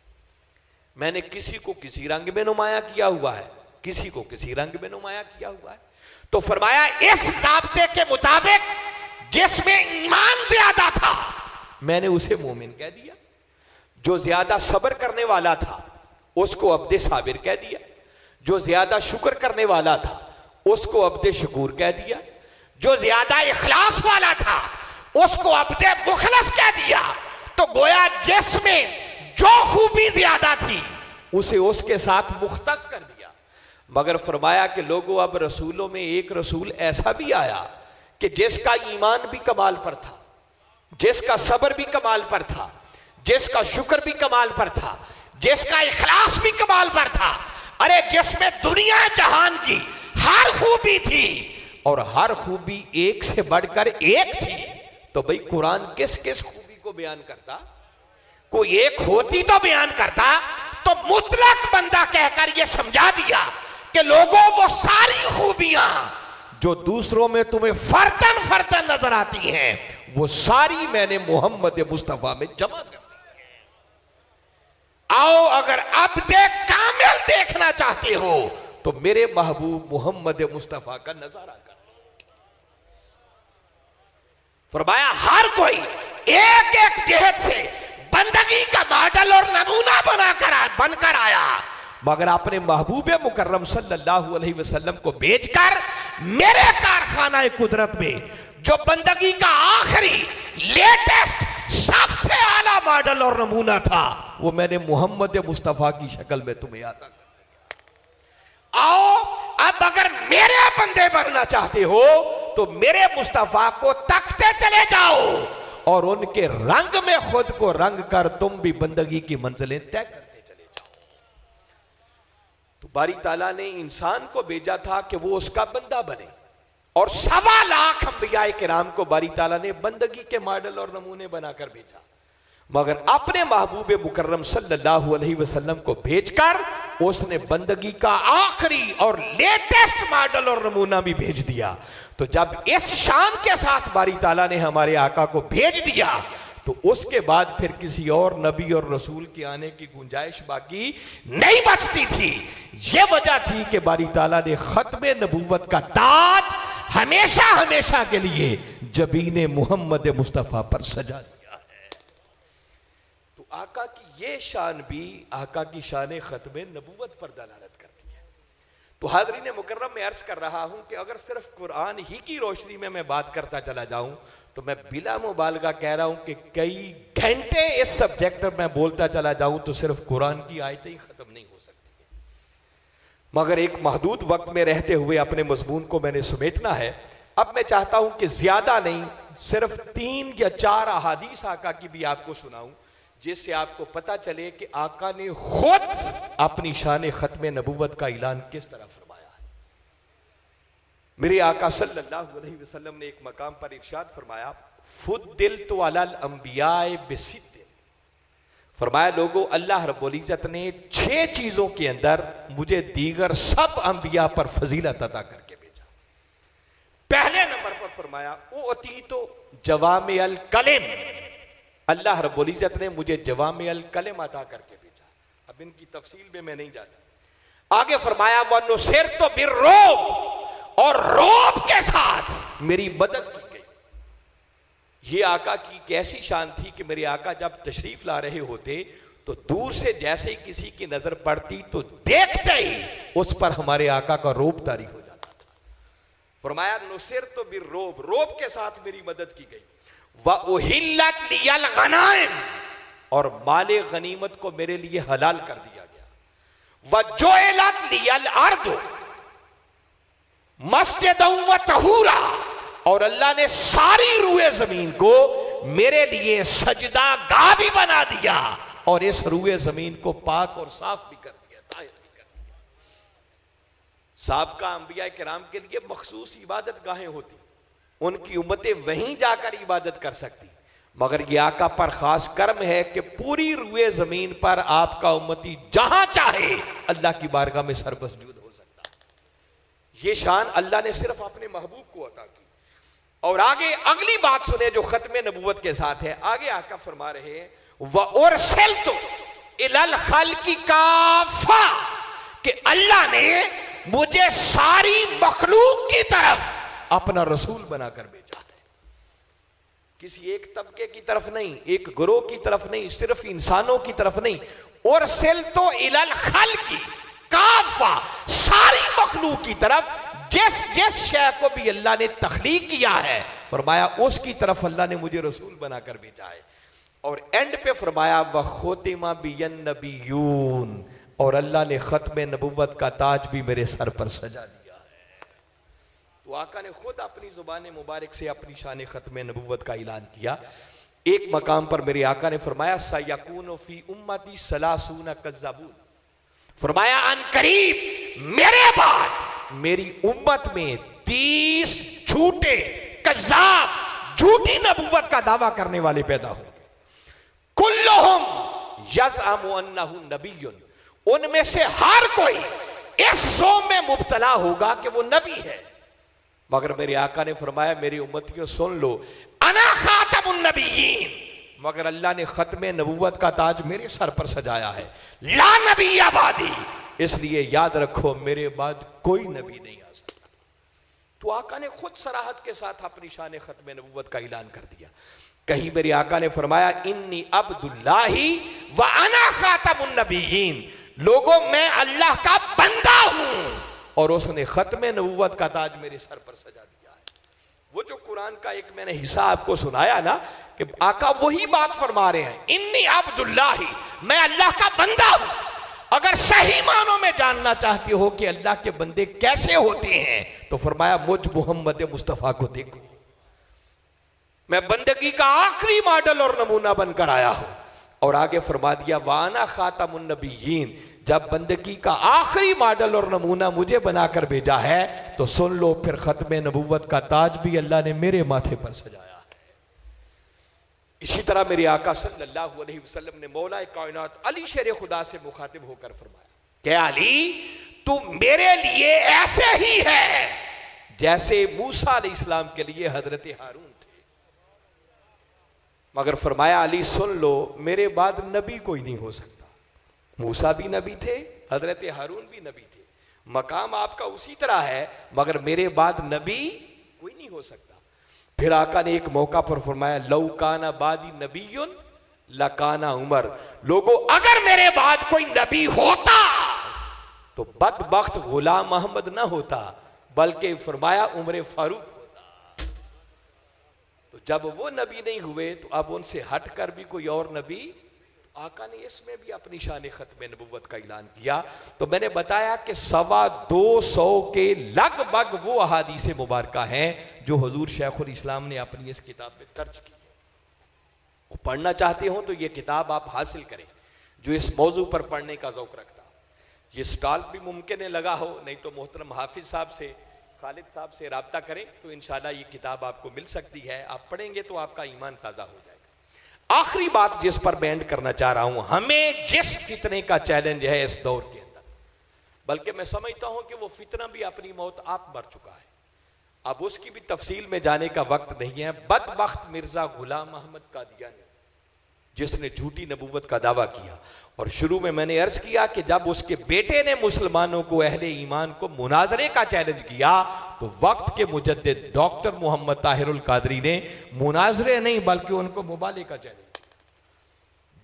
मैंने किसी को किसी रंग में नुमाया किया हुआ है, किसी को किसी रंग में नुमाया किया हुआ है। तो फरमाया इस ज़ाब्ते के मुताबिक जिसमें ईमान ज्यादा था मैंने उसे मोमिन कह दिया, जो ज्यादा सब्र करने वाला था उसको अब्दे साबिर कह दिया, जो ज्यादा शुक्र करने वाला था उसको अब्दे शकूर कह दिया, जो ज्यादा इखलास वाला था उसको अब्दे मुखलस कह दिया। तो गोया जिसमें जो खूबी ज्यादा थी उसे उसके साथ मुख्तस कर दिया। मगर फरमाया कि लोगों अब रसूलों में एक रसूल ऐसा भी आया कि जिसका ईमान भी कमाल पर था, जिसका सब्र भी कमाल पर था, जिसका शुक्र भी कमाल पर था, जिसका इखलास भी कमाल पर था। अरे जिसमें दुनिया जहान की हर खूबी थी और हर खूबी एक से बढ़कर एक थी। तो भाई कुरान किस किस खूबी को बयान करता? कोई एक होती तो बयान करता। तो मुतलक बंदा कहकर यह समझा दिया कि लोगों वो सारी खूबियां जो दूसरों में तुम्हें फर्तन फर्तन नजर आती हैं वो सारी मैंने मोहम्मद मुस्तफा में जमा कर दी है। आओ अगर अब कामिल देखना चाहते हो तो मेरे महबूब मोहम्मद मुस्तफा का नजारा कर। फरमाया हर कोई एक एक जहत से बंदगी का मॉडल और नमूना बनकर आया, मगर अपने महबूब मुकर्रम सल्लल्लाहु अलैहि वसल्लम को भेजकर मेरे कारखाना कुदरत में जो बंदगी का आखिरी लेटेस्ट सबसे आला मॉडल और नमूना था वो मैंने मोहम्मद मुस्तफा की शक्ल में तुम्हें आता कर दिया। आओ अब अगर मेरे बंदे बनना चाहते हो तो मेरे मुस्तफा को तकते चले जाओ और उनके रंग में खुद को रंग कर तुम भी बंदगी की मंजिलें तय करते चले जाओ। तो बारी ताला ने इंसान को भेजा था कि वो उसका बंदा बने और 1.25 लाख अंबिया किराम को बारी ताला ने बंदगी के मॉडल और नमूने बनाकर भेजा, मगर अपने महबूब मुकर्रम सल्लल्लाहु अलैहि वसल्लम को भेजकर उसने बंदगी का आखिरी और लेटेस्ट मॉडल और नमूना भी भेज दिया। तो जब इस शान के साथ बारी ताला ने हमारे आका को भेज दिया तो उसके बाद फिर किसी और नबी और रसूल के आने की गुंजाइश बाकी नहीं बचती थी। यह वजह थी कि बारी ताला ने खत्म नबूवत का ताज हमेशा हमेशा के लिए जबीन मोहम्मद मुस्तफ़ा पर सजा दिया है। तो आका की ये शान भी आका की शान खत्म नबूवत पर दलालत करती है। तो हाज़रीन मुकर्रम में अर्ज कर रहा हूं कि अगर सिर्फ कुरान ही की रोशनी में मैं बात करता चला जाऊं तो मैं बिला मुबालगा कह रहा हूं कि कई घंटे इस सब्जेक्ट पर मैं बोलता चला जाऊं तो सिर्फ कुरान की आयतें ही खत्म नहीं हो सकती है। मगर एक महदूद वक्त में रहते हुए अपने मजमून को मैंने समेटना है। अब मैं चाहता हूं कि ज्यादा नहीं, सिर्फ 3 या 4 अहादीस आका की भी आपको सुनाऊं, जिससे आपको पता चले कि आका ने खुद अपनी शान खत्म नबूवत का ऐलान किस तरह फरमाया है। मेरे आका सल्लल्लाहु अलैहि वसल्लम ने एक मकाम पर इरशाद फरमाया, फुद्दिलतु अलल अंबियाए बिसित्तिन, फरमाया लोगों अल्लाह रब्बुल इज्जत ने 6 चीजों के अंदर मुझे दीगर सब अंबिया पर फजीलत अता करके भेजा। पहले नंबर पर फरमाया ओ अतीतो जवामे अल कलिम, अल्लाह रब्बुल इज्जत ने मुझे जवामे अल कलिम अता करके भेजा। अब इनकी तफसील में मैं नहीं जाता। आगे फरमाया वनुसिरतु बिर्रुब, और रोब के साथ मेरी मदद की गई। ये आका की कैसी शान थी कि मेरे आका जब तशरीफ ला रहे होते तो दूर से जैसे ही किसी की नजर पड़ती तो देखते ही उस पर हमारे आका का रोब तारी हो जाता था। फरमाया नुसिरतु बिर्रुब, रोब के साथ मेरी मदद की गई। व उहिल्लत लियल गनाइम, और माले गनीमत को मेरे लिए हलाल कर दिया गया। व जुइलत लियल अर्दु मस्जिदन व तहूरा, और अल्लाह ने सारी रूए जमीन को मेरे लिए सजदा गाह भी बना दिया और इस रूए जमीन को पाक और साफ भी कर दिया, ताहिर भी कर दिया। साबका अंबिया किराम के लिए मखसूस इबादत गाहें होती, उनकी उम्मतें वहीं जाकर इबादत कर सकती, मगर यह आका पर खास कर्म है कि पूरी रूए जमीन पर आपका उम्मती जहां चाहे अल्लाह की बारगाह में सरबसजूद हो सकता है। यह शान अल्लाह ने सिर्फ अपने महबूब को अता की। और आगे अगली बात सुने जो खत्म नबूवत के साथ है। आगे आका फरमा रहे हैं व उरसिलतु इलल खल्क़ि काफ़ा, कि अल्लाह ने मुझे सारी मखलूक की तरफ अपना रसूल बनाकर भेजा है। किसी एक तबके की तरफ नहीं, एक ग्रोह की तरफ नहीं, सिर्फ इंसानों की तरफ नहीं। उरसिलतु इलल खल्क़ि काफ़ा, सारी मखलूक की तरफ, जिस जिस शय को भी अल्लाह ने तख्लीक किया है फरमाया उसकी तरफ अल्लाह ने मुझे रसूल बनाकर भेजा है। और एंड पे फरमाया व खोतिमा बियन नबीयून, और अल्लाह ने खत्म नबुव्वत का ताज भी मेरे सर पर सजा दिया है। तो आका ने खुद अपनी जुबान मुबारक से अपनी शान खत्म नबुव्वत का ऐलान किया। एक मकाम पर मेरे आका ने फरमाया सयकूनु फी उम्मती सलासूना कज़्ज़ाबून, फरमाया अन करीब मेरे बाद मेरी उम्मत में 30 झूठे कज़्ज़ाब, झूठी नबुव्वत का दावा करने वाले पैदा होंगे। कुल्लुहुम यज़अमु अन्नहु नबिय्युन, उनमें से हर कोई इस ज़ोम में मुब्तला होगा कि वो नबी है। मगर मेरे आका ने फरमाया मेरी उम्मतियों सुन लो, अना खातमुन नबिय्यीन, मगर अल्लाह ने खत्म नबुव्वत का ताज मेरे सर पर सजाया है। ला नबी आबादी, इसलिए याद रखो मेरे बाद कोई नबी नहीं आ सकता। तो आका ने खुद सराहत के साथ अपनी शान खत्म नबुव्वत का ऐलान कर दिया। कहीं मेरे आका ने फरमाया इन्नी अब्दुल्लाही व अना खातमुन नबिय्यीन, लोगों मैं अल्लाह का बंदा हूं और उसने खत्म नबुव्वत का ताज मेरे सर पर सजा दिया है। वो जो कुरान का एक मैंने हिस्सा आपको सुनाया ना कि आका वही बात फरमा रहे हैं, इन्नी अब्दुल्लाही, मैं अल्लाह का बंदा हूं। अगर सही मानों में जानना चाहते हो कि अल्लाह के बंदे कैसे होते हैं तो फरमाया मुझ मोहम्मद मुस्तफ़ा को देखो, मैं बंदगी का आखिरी मॉडल और नमूना बनकर आया हूं। और आगे फरमा दिया वाना खातमुन नबिय्यीन, जब बंदगी का आखिरी मॉडल और नमूना मुझे बनाकर भेजा है तो सुन लो फिर खत्म नबुव्वत का ताज भी अल्लाह ने मेरे माथे पर सजाया है। इसी तरह मेरे आका सल्लल्लाहु अलैहि वसल्लम ने मौला कायनात अली शेर खुदा से मुखातिब होकर फरमाया कि अली तू मेरे लिए ऐसे ही है जैसे मूसा अलैहिस्सलाम के लिए हजरत हारून थे। मगर फरमाया अली सुन लो, मेरे बाद नबी कोई नहीं हो सकता। मूसा भी नबी थे, हजरत हारून भी नबी थे, मकाम आपका उसी तरह है, मगर मेरे बाद नबी कोई नहीं हो सकता। फिर आका ने एक मौका पर फरमाया लौ काना बादी नबीयुन लकाना उमर, लोगों अगर मेरे बाद कोई नबी होता तो बदबख्त गुलाम अहमद ना होता, बल्कि फरमाया उमर फारूक होता। तो जब वो नबी नहीं हुए तो अब उनसे हटकर भी कोई और नबी, आका ने इसमें भी अपनी शान खत्म नबुव्वत का ऐलान किया। तो मैंने बताया कि 225 के लगभग वो अहादीस मुबारका हैं जो हुजूर शेखुल इस्लाम ने अपनी इस किताब में दर्ज की। वो पढ़ना चाहते हो तो ये किताब आप हासिल करें, जो इस मौजू पर पढ़ने का ज़ौक़ रखता। ये स्टॉल भी मुमकिन है लगा हो, नहीं तो मोहतरम हाफिज साहब से, खालिद साहब से रब्ता करें तो इंशाल्लाह ये किताब आपको मिल सकती है। आप पढ़ेंगे तो आपका ईमान ताज़ा हो जाएगा। आखिरी बात जिस पर मैं एंड करना चाह रहा हूं, हमें जिस फितने का चैलेंज है इस दौर के अंदर, बल्कि मैं समझता हूं कि वो फितना भी अपनी मौत आप मर चुका है, अब उसकी भी तफसील में जाने का वक्त नहीं है। बदबख्त मिर्जा गुलाम अहमद कादियानी जिसने झूठी नबूवत का दावा किया, और शुरू में मैंने अर्ज किया कि जब उसके बेटे ने मुसलमानों को, अहले ईमान को मुनाजरे का चैलेंज किया, तो वक्त के मुजद्दिद डॉक्टर मोहम्मद ताहिरुल कादरी ने मुनाजरे नहीं बल्कि उनको मुबाले का चैलेंज,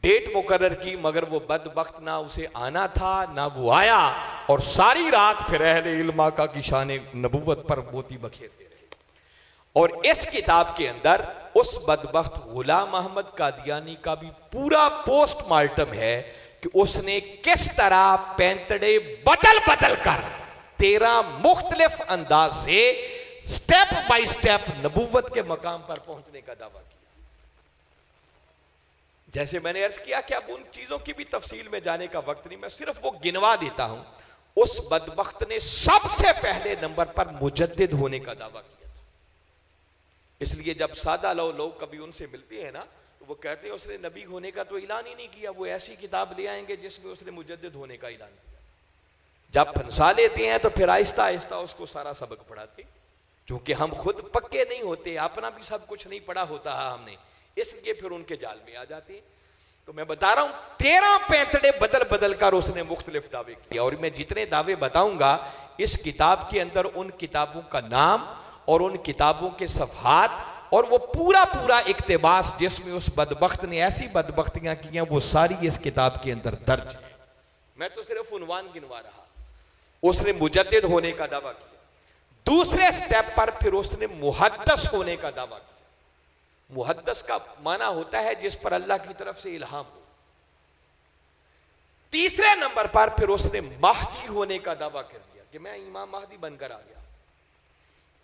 डेट मुकर्रर की, मगर वो बदबख्त ना उसे आना था ना वो आया, और सारी रात फिर अहले इल्मा का की शान नबूवत पर मोती बखेरते रहे। और इस किताब के अंदर उस बदबख्त गुलाम अहमद कादियानी का भी पूरा पोस्टमार्टम है कि उसने किस तरह पैंतड़े बदल बदल कर 13 मुख्तलिफ अंदाज से स्टेप बाय स्टेप नबूवत के मकाम पर पहुंचने का दावा किया। जैसे मैंने अर्ज किया कि अब उन चीजों की भी तफसील में जाने का वक्त नहीं, मैं सिर्फ वो गिनवा देता हूं। उस बदबख्त ने सबसे पहले नंबर पर मुजद्दिद होने का दावा किया। इसलिए जब सादा लोग कभी उनसे मिलते हैं ना, तो वो कहते हैं उसने नबी होने का तो ऐलान ही नहीं किया, वो ऐसी किताब ले आएंगे जिसमें उसने मुजद्दिद होने का ऐलान किया। जब फंसा लेते हैं तो फिर आहिस्ता आहिस्ता उसको सारा सबक पढ़ाते, क्योंकि हम खुद पक्के नहीं होते, अपना भी सब कुछ नहीं पढ़ा होता है हमने, इसलिए फिर उनके जाल में आ जाते हैं। तो मैं बता रहा हूं 13 पैंतड़े बदल बदल कर उसने मुख्तलिफ दावे किए, और मैं जितने दावे बताऊंगा इस किताब के अंदर उन किताबों का नाम और उन किताबों के सफ़हात और वो पूरा पूरा इक्तिबास जिसमें उस बदबख्त ने ऐसी बदबख्तियां की हैं, वो सारी इस किताब के अंदर दर्ज है। मैं तो सिर्फ उन्वान गिनवा रहा। उसने मुजद्दिद होने का दावा किया। दूसरे स्टेप पर फिर उसने मुहद्दस होने का दावा किया। मुहद्दस का माना होता है जिस पर अल्लाह की तरफ से इल्हाम हो। तीसरे नंबर पर फिर उसने महदी होने का दावा कर दिया कि मैं इमाम महदी बनकर आ गया।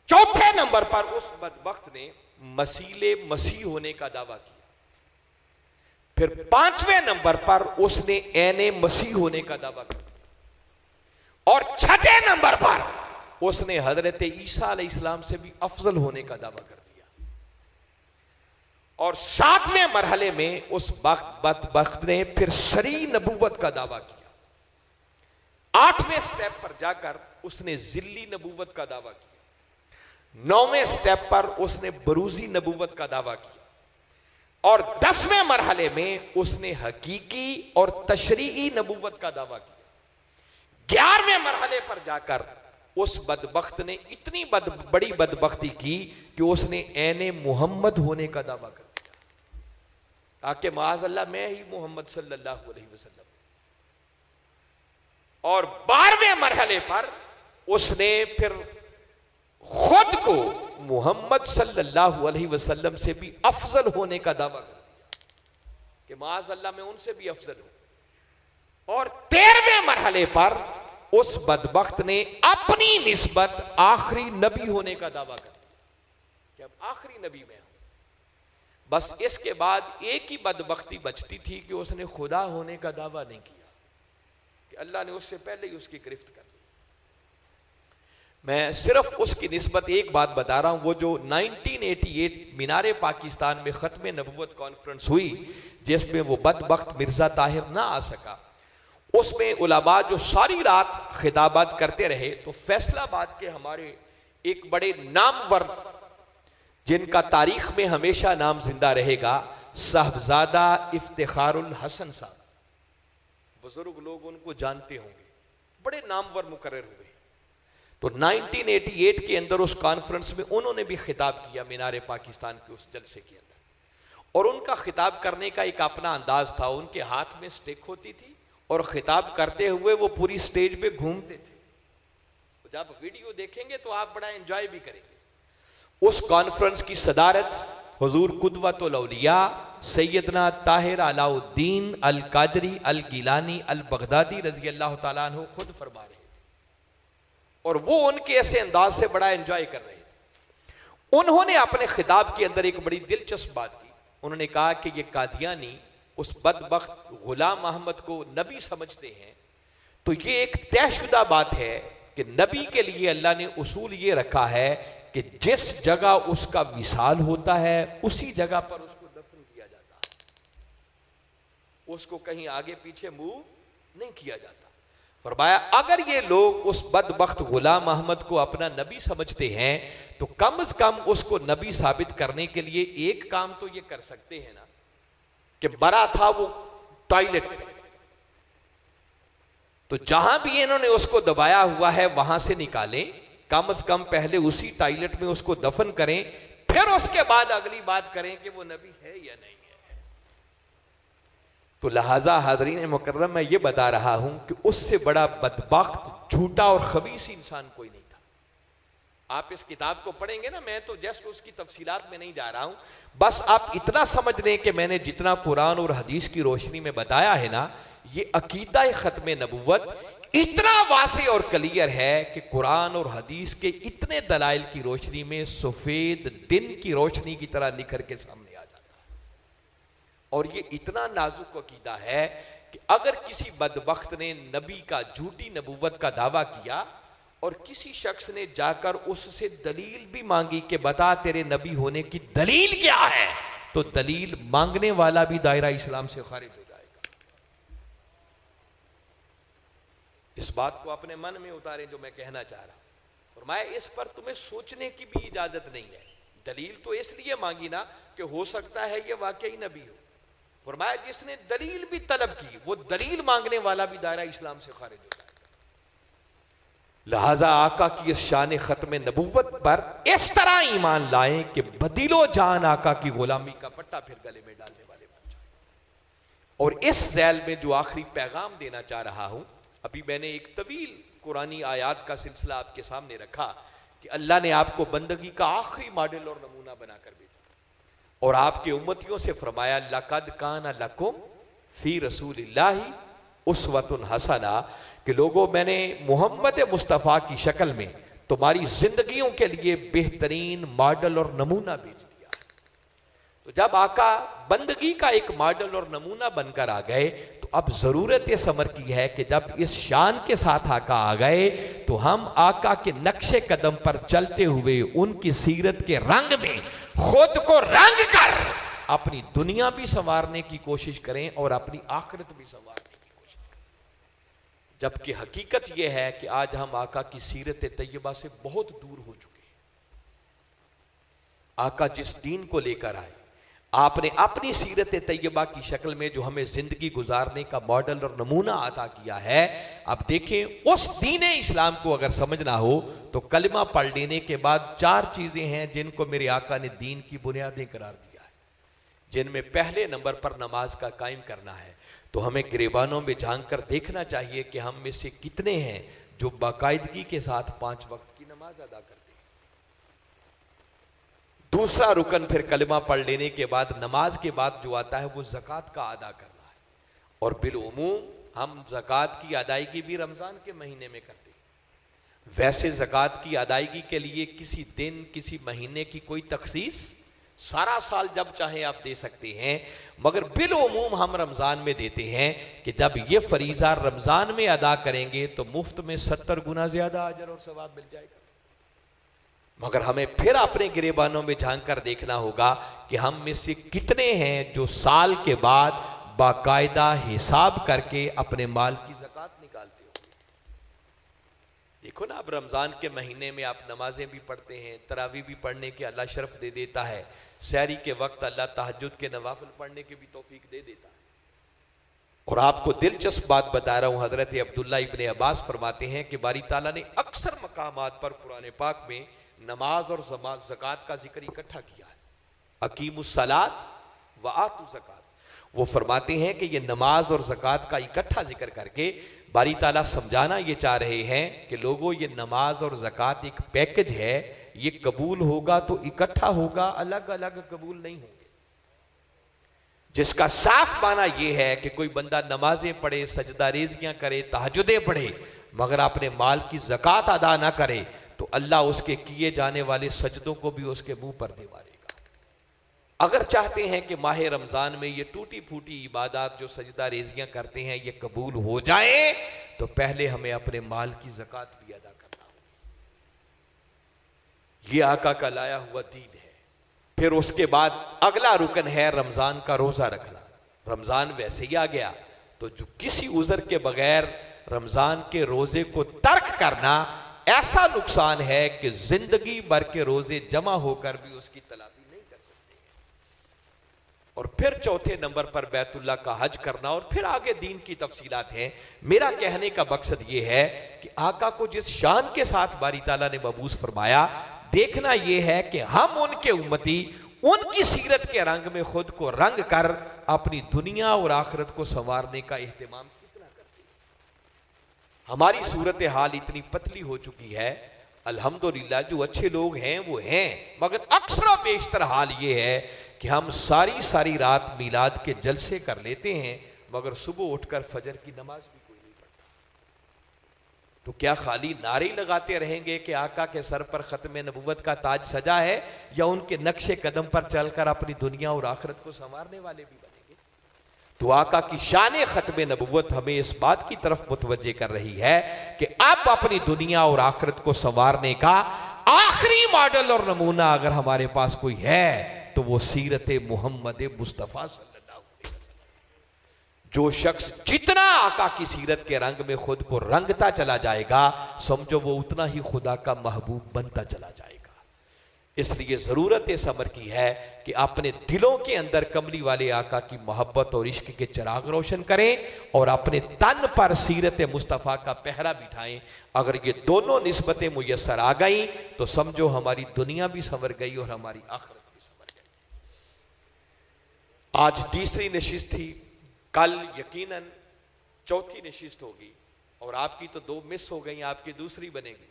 चौथे नंबर पर उस बदबख्त ने मसीले मसीह होने का दावा किया। फिर 5वें नंबर पर उसने ऐने मसीह होने का दावा किया, और 6ठे नंबर पर उसने हजरत ईसा अलैहिस्सलाम से भी अफजल होने का दावा कर दिया। और 7वें मरहले में उस बदबख्त ने फिर सरी नबूवत का दावा किया। 8वें स्टेप पर जाकर उसने जिल्ली नबूवत का दावा किया। 9वें स्टेप पर उसने बरूजी नबूवत का दावा किया, और 10वें मरहले में उसने हकीकी और तशरीई नबूवत का दावा किया। 11वें मरहले पर जाकर उस बदबख्त ने इतनी बड़ी बदबख्ती की कि उसने ऐने मोहम्मद होने का दावा कर दिया, ताकि माअज़ल्लाह मैं ही मोहम्मद सल्लल्लाहु अलैहि वसल्लम। और 12वें मरहले पर उसने फिर खुद को मोहम्मद सल्लल्लाहु अलैहि वसल्लम से भी अफजल होने का दावा कर दिया कि माअज़ल्लाह मैं उनसे भी अफजल हूं। और 13वें मरहले पर उस बदबख्त ने अपनी निस्बत आखिरी नबी होने का दावा कर दिया कि अब आखिरी नबी मैं हूं। बस इसके बाद एक ही बदबख्ती बचती थी कि उसने खुदा होने का दावा नहीं किया, कि अल्लाह ने उससे पहले ही उसकी गिरफ्त कर दी। मैं सिर्फ उसकी निस्बत एक बात बता रहा हूं, वो जो 1988 मीनारे पाकिस्तान में खत्म नबूवत कॉन्फ्रेंस हुई, जिसमें वो बदबख्त मिर्जा ताहिर ना आ सका, उसमें उलमा जो सारी रात खिताबात करते रहे, तो फैसलाबाद के हमारे एक बड़े नामवर जिनका तारीख में हमेशा नाम जिंदा रहेगा, साहबजादा इफ्तिखारुल हसन साहब, बुजुर्ग लोग उनको जानते होंगे, बड़े नामवर मुकर्रर हुए। तो 1988 के अंदर उस कॉन्फ्रेंस में उन्होंने भी खिताब किया मीनार पाकिस्तान के उस जलसे के अंदर, और उनका खिताब करने का एक अपना अंदाज था। उनके हाथ में स्टिक होती थी और खिताब करते हुए वो पूरी स्टेज पे घूमते थे। तो जब वीडियो देखेंगे तो आप बड़ा एंजॉय भी करेंगे। उस कॉन्फ्रेंस की सदारत हुजूर कुदवतुल औलिया सैयदना ताहिर अलाउद्दीन अल कादरी अल गिलानी अल बगदादी रजी अल्लाह ताला अन्हु खुद फरमा रहे थे, और वो उनके ऐसे अंदाज से बड़ा एंजॉय कर रहे थे। उन्होंने अपने खिताब के अंदर एक बड़ी दिलचस्प बात की। उन्होंने कहा कि ये कादियानी उस बदबख्त गुलाम अहमद को नबी समझते हैं, तो ये एक तयशुदा बात है कि नबी के लिए अल्लाह ने उसूल ये रखा है कि जिस जगह उसका विसाल होता है उसी जगह पर उसको दफन किया जाता है, उसको कहीं आगे पीछे मूव नहीं किया जाता। फरमाया अगर ये लोग उस बदबख्त गुलाम अहमद को अपना नबी समझते हैं तो कम से कम उसको नबी साबित करने के लिए एक काम तो ये कर सकते हैं ना, कि मरा था वो टॉयलेट में, तो जहां भी इन्होंने उसको दबाया हुआ है वहां से निकालें, कम से कम पहले उसी टॉयलेट में उसको दफन करें, फिर उसके बाद अगली बात करें कि वो नबी है या नहीं है। तो लिहाजा हाज़रीन मुकर्रम मैं ये बता रहा हूं कि उससे बड़ा बदबख्त, झूठा और खबीस इंसान कोई नहीं था। आप इस किताब को पढ़ेंगे ना, मैं तो जस्ट उसकी तफसीलात में नहीं जा रहा हूं, बस आप इतना समझ लें कि मैंने जितना कुरान और हदीस की रोशनी में बताया है ना, ये अकीदा खत्म नबुव्वत इतना वासे और क्लियर है कि कुरान और हदीस के इतने दलाइल की रोशनी में सफेद दिन की रोशनी की तरह निखर के सामने आ जाता है। और ये इतना नाजुक अकीदा है कि अगर किसी बदबख्त ने नबी का, झूठी नबुव्वत का दावा किया और किसी शख्स ने जाकर उससे दलील भी मांगी कि बता तेरे नबी होने की दलील क्या है, तो दलील मांगने वाला भी दायरा इस्लाम से खारिज हो जाएगा। इस बात को अपने मन में उतारें जो मैं कहना चाह रहा हूं, और मैं इस पर तुम्हें सोचने की भी इजाजत नहीं है। दलील तो इसलिए मांगी ना कि हो सकता है ये वाकई नबी हो, फरमाया जिसने दलील भी तलब की वो दलील मांगने वाला भी दायरा इस्लाम से खारिज हो जाएगा। लिहाजा आका की इस शान खत्म नबुव्वत पर इस तरह ईमान लाएं कि बदिलो जान आका की गुलामी का पट्टा फिर गले में डालने वाले बन जाए। और इस झैल में जो आखिरी पैगाम देना चाह रहा हूं, अभी मैंने एक तवील कुरानी आयात का सिलसिला आपके सामने रखा कि अल्लाह ने आपको बंदगी का आखिरी मॉडल और नमूना बनाकर भेजा और आपके उम्मतियों से फरमाया लक़द कान लकुम फी रसूलिल्लाहि उस्वतुन हसना, कि लोगों मैंने मोहम्मद मुस्तफ़ा की शक्ल में तुम्हारी जिंदगियों के लिए बेहतरीन मॉडल और नमूना भेज दिया। तो जब आका बंदगी का एक मॉडल और नमूना बनकर आ गए तो अब जरूरत इस अमर की है कि जब इस शान के साथ आका आ गए तो हम आका के नक्शे कदम पर चलते हुए उनकी सीरत के रंग में खुद को रंग कर अपनी दुनिया भी संवारने की कोशिश करें और अपनी आखिरत भी संवारने की कोशिश करें। जबकि हकीकत यह है कि आज हम आका की सीरत तैयबा से बहुत दूर हो चुके हैं। आका जिस दीन को लेकर आए, आपने अपनी सीरत तैयबा की शक्ल में जो हमें जिंदगी गुजारने का मॉडल और नमूना अता किया है, अब देखें उस दीन इस्लाम को अगर समझना हो तो कलमा पढ़ लेने के बाद 4 चीजें हैं जिनको मेरे आका ने दीन की बुनियादें करार दिया है, जिनमें पहले नंबर पर नमाज का कायम करना है। तो हमें गिरेबानों में झांक कर देखना चाहिए कि हम में से कितने हैं जो बाकायदगी के साथ 5 वक्त की नमाज अदा करते हैं। दूसरा रुकन फिर कलमा पढ़ लेने के बाद नमाज के बाद जो आता है वो ज़कात का अदा करना है, और बिलउमूम हम ज़कात की अदायगी भी रमज़ान के महीने में करते हैं। वैसे ज़कात की अदायगी के लिए किसी दिन, किसी महीने की कोई तखसीस, सारा साल जब चाहे आप दे सकते हैं, मगर बिलउमूम हम रमज़ान में देते हैं कि जब ये फरीज़ा रमज़ान में अदा करेंगे तो मुफ्त में 70 गुना ज़्यादा अजर और सवाब मिल जाएगा। मगर हमें फिर अपने गिरेबानों में झांक कर देखना होगा कि हम में से कितने हैं जो साल के बाद बाकायदा हिसाब करके अपने माल की ज़कात निकालते हो। देखो ना, अब रमज़ान के महीने में आप नमाजें भी पढ़ते हैं, तरावी भी पढ़ने के अल्लाह शरफ दे देता है, सहरी के वक्त अल्लाह तहज्जुद के नवाफिल पढ़ने की भी तौफीक दे देता है। और आपको दिलचस्प बात बता रहा हूं, हजरत अब्दुल्ला इब्ने अब्बास फरमाते हैं कि बारी ताला ने अक्सर मकामात पर कुरान पाक में नमाज और ज़कात का जिक्र इकट्ठा किया है। अकीमुस्सलात व आतु ज़कात, वो फरमाते हैं कि ये नमाज और ज़कात का इकट्ठा जिक्र करके बारी ताला समझाना ये चाह रहे हैं कि लोगों, ये नमाज और ज़कात एक पैकेज है, ये कबूल होगा तो इकट्ठा होगा, अलग अलग कबूल नहीं होंगे। जिसका साफ माना यह है कि कोई बंदा नमाजें पढ़े, सजदा रेजियां करे, तहज्जुदें पढ़े, मगर अपने माल की ज़कात अदा ना करे तो अल्लाह उसके किए जाने वाले सजदों को भी उसके मुंह पर दे मारेगा। अगर चाहते हैं कि माह रमजान में ये टूटी फूटी इबादत जो सजदा रेजियां करते हैं ये कबूल हो जाए, तो पहले हमें अपने माल की ज़कात भी अदा करना होगी। ये आका का लाया हुआ दीन है। फिर उसके बाद अगला रुकन है रमजान का रोजा रखना। रमजान वैसे ही आ गया तो जो किसी उज़र के बगैर रमजान के रोजे को तर्क करना ऐसा नुकसान है कि जिंदगी भर के रोजे जमा होकर भी उसकी तलाफी नहीं कर सकते। और फिर चौथे नंबर पर बैतुल्लाह का हज करना, और फिर आगे दीन की तफसीलात हैं। मेरा कहने का मकसद यह है कि आका को जिस शान के साथ बारी ताला ने मबूस फरमाया, देखना यह है कि हम उनके उम्मती उनकी सीरत के रंग में खुद को रंग कर अपनी दुनिया और आखिरत को संवारने का एहतिमाम कितना करते हैं। हमारी सूरत हाल इतनी पतली हो चुकी है, अल्हम्दुलिल्लाह जो अच्छे लोग हैं वो हैं, मगर अक्सर बेशतर हाल ये है कि हम सारी सारी रात मिलाद के जलसे कर लेते हैं, मगर सुबह उठकर फजर की नमाज भी कोई नहीं पढ़ता। तो क्या खाली नारे लगाते रहेंगे कि आका के सर पर खत्म नबुव्वत का ताज सजा है, या उनके नक्शे कदम पर चलकर अपनी दुनिया और आखिरत को संवारने वाले भी बनेंगे? तो आका की शान खत्म नबुव्वत हमें इस बात की तरफ मुतवज्जे कर रही है कि अब अपनी दुनिया और आखिरत को संवारने का आखिरी मॉडल और नमूना अगर हमारे पास कोई है तो वो सीरत मोहम्मद मुस्तफ़ा सल्लल्लाहु अलैहि वसल्लम। जो शख्स जितना आका की सीरत के रंग में खुद को रंगता चला जाएगा, समझो वो उतना ही खुदा का महबूब बनता चला जाएगा। इसलिए जरूरत इस अमर की है कि अपने दिलों के अंदर कमली वाले आका की मोहब्बत और इश्क के चिराग रोशन करें और अपने तन पर सीरत मुस्तफ़ा का पहरा बिठाएं। अगर ये दोनों निस्बतें मुयस्सर आ गई तो समझो हमारी दुनिया भी संवर गई और हमारी आखिरत भी संवर गई। आज तीसरी नशिस्त थी, कल यकीनन चौथी नशिस्त होगी, और आपकी तो 2 मिस हो गई, आपकी दूसरी बनेगी।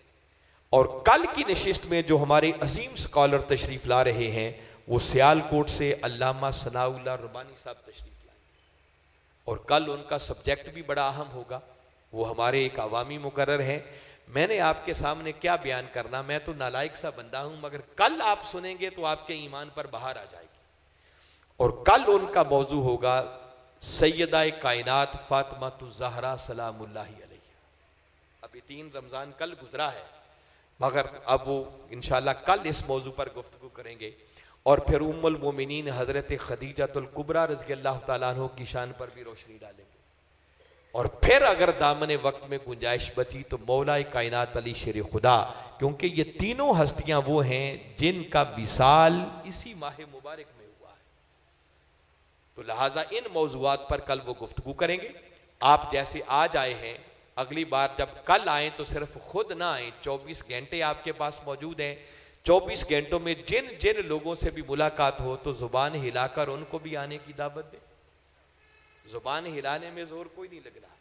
और कल की नशिस्त में जो हमारे अजीम स्कॉलर तशरीफ ला रहे हैं वो सियालकोट से अल्लामा सनाउल्लाह रुबानी साहब तशरीफ लाए, और कल उनका सब्जेक्ट भी बड़ा अहम होगा। वो हमारे एक अवामी मुकर्रर हैं। मैंने आपके सामने क्या बयान करना, मैं तो नालायक सा बंदा हूं, मगर कल आप सुनेंगे तो आपके ईमान पर बहार आ जाएगी। और कल उनका मौजू होगा सैयदा कायनात फातिमा ज़हरा सलामुल्लाहि अलैहा। अभी 3 रमज़ान कल गुजरा है, मगर अब वो इंशाल्लाह कल इस मौजू पर गुफ्तगू करेंगे। और फिर उम्मुल मोमिनीन हज़रत खदीजतुल कुबरा रज़ियल्लाहु तआला अन्हा की शान पर भी रोशनी डालेंगे। और फिर अगर दामने वक्त में गुंजाइश बची तो मौला कायनात अली शेर खुदा, क्योंकि ये तीनों हस्तियां वो हैं जिनका विसाल इसी माह मुबारक में हुआ है। तो लिहाजा इन मौजूआत पर कल वो गुफ्तगू करेंगे। आप जैसे आज आए हैं, अगली बार जब कल आए तो सिर्फ खुद ना आए, 24 घंटे आपके पास मौजूद हैं। 24 घंटों में जिन जिन लोगों से भी मुलाकात हो तो जुबान हिलाकर उनको भी आने की दावत दें। जुबान हिलाने में जोर कोई नहीं लग रहा।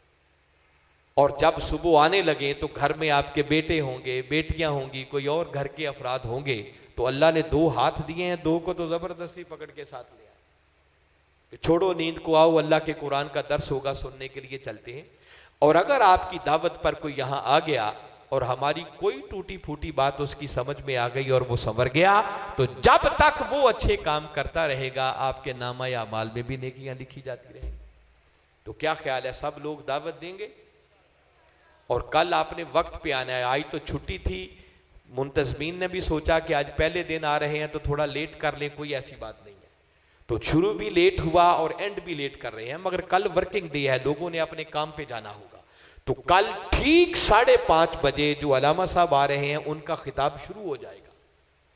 और जब सुबह आने लगे तो घर में आपके बेटे होंगे, बेटियां होंगी, कोई और घर के अफराद होंगे, तो अल्लाह ने 2 हाथ दिए हैं, 2 को तो जबरदस्ती पकड़ के साथ ले आए कि छोड़ो नींद को, आओ अल्लाह के कुरान का दर्स होगा, सुनने के लिए चलते हैं। और अगर आपकी दावत पर कोई यहां आ गया और हमारी कोई टूटी फूटी बात उसकी समझ में आ गई और वो संवर गया, तो जब तक वो अच्छे काम करता रहेगा आपके नामा या अमाल में भी नेकियां लिखी जाती रहेंगी। तो क्या ख्याल है, सब लोग दावत देंगे? और कल आपने वक्त पे आना है। आज तो छुट्टी थी, मुंतजमीन ने भी सोचा कि आज पहले दिन आ रहे हैं तो थोड़ा लेट कर लें, कोई ऐसी बात नहीं है। तो शुरू भी लेट हुआ और एंड भी लेट कर रहे हैं, मगर कल वर्किंग डे है, लोगों ने अपने काम पे जाना होगा। तो कल ठीक 5:30 बजे जो अलामा साहब आ रहे हैं उनका खिताब शुरू हो जाएगा।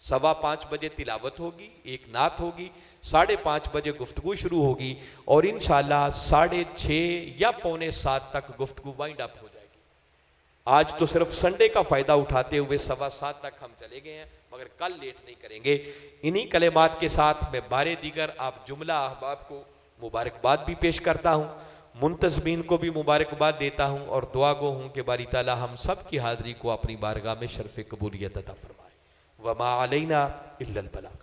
5:15 बजे तिलावत होगी, एक नात होगी, 5:30 बजे गुफ्तगू शुरू होगी और इंशाअल्लाह 6:30 या 6:45 तक गुफ्तगू वाइंड अप हो जाएगी। आज तो सिर्फ संडे का फ़ायदा उठाते हुए 7:15 तक हम चले गए हैं, मगर कल लेट नहीं करेंगे। इन्हीं कलेमात के साथ मैं बारे दीगर आप जुमला अहबाब को मुबारकबाद भी पेश करता हूँ, मुंतज़मीन को भी मुबारकबाद देता हूँ और दुआ गो हूँ कि बारी ताला हम सब की हाज़री को अपनी बारगाह में शर्फ़ कबूलियत अता फरमाए। वमा अलैना इल्लल बलाग।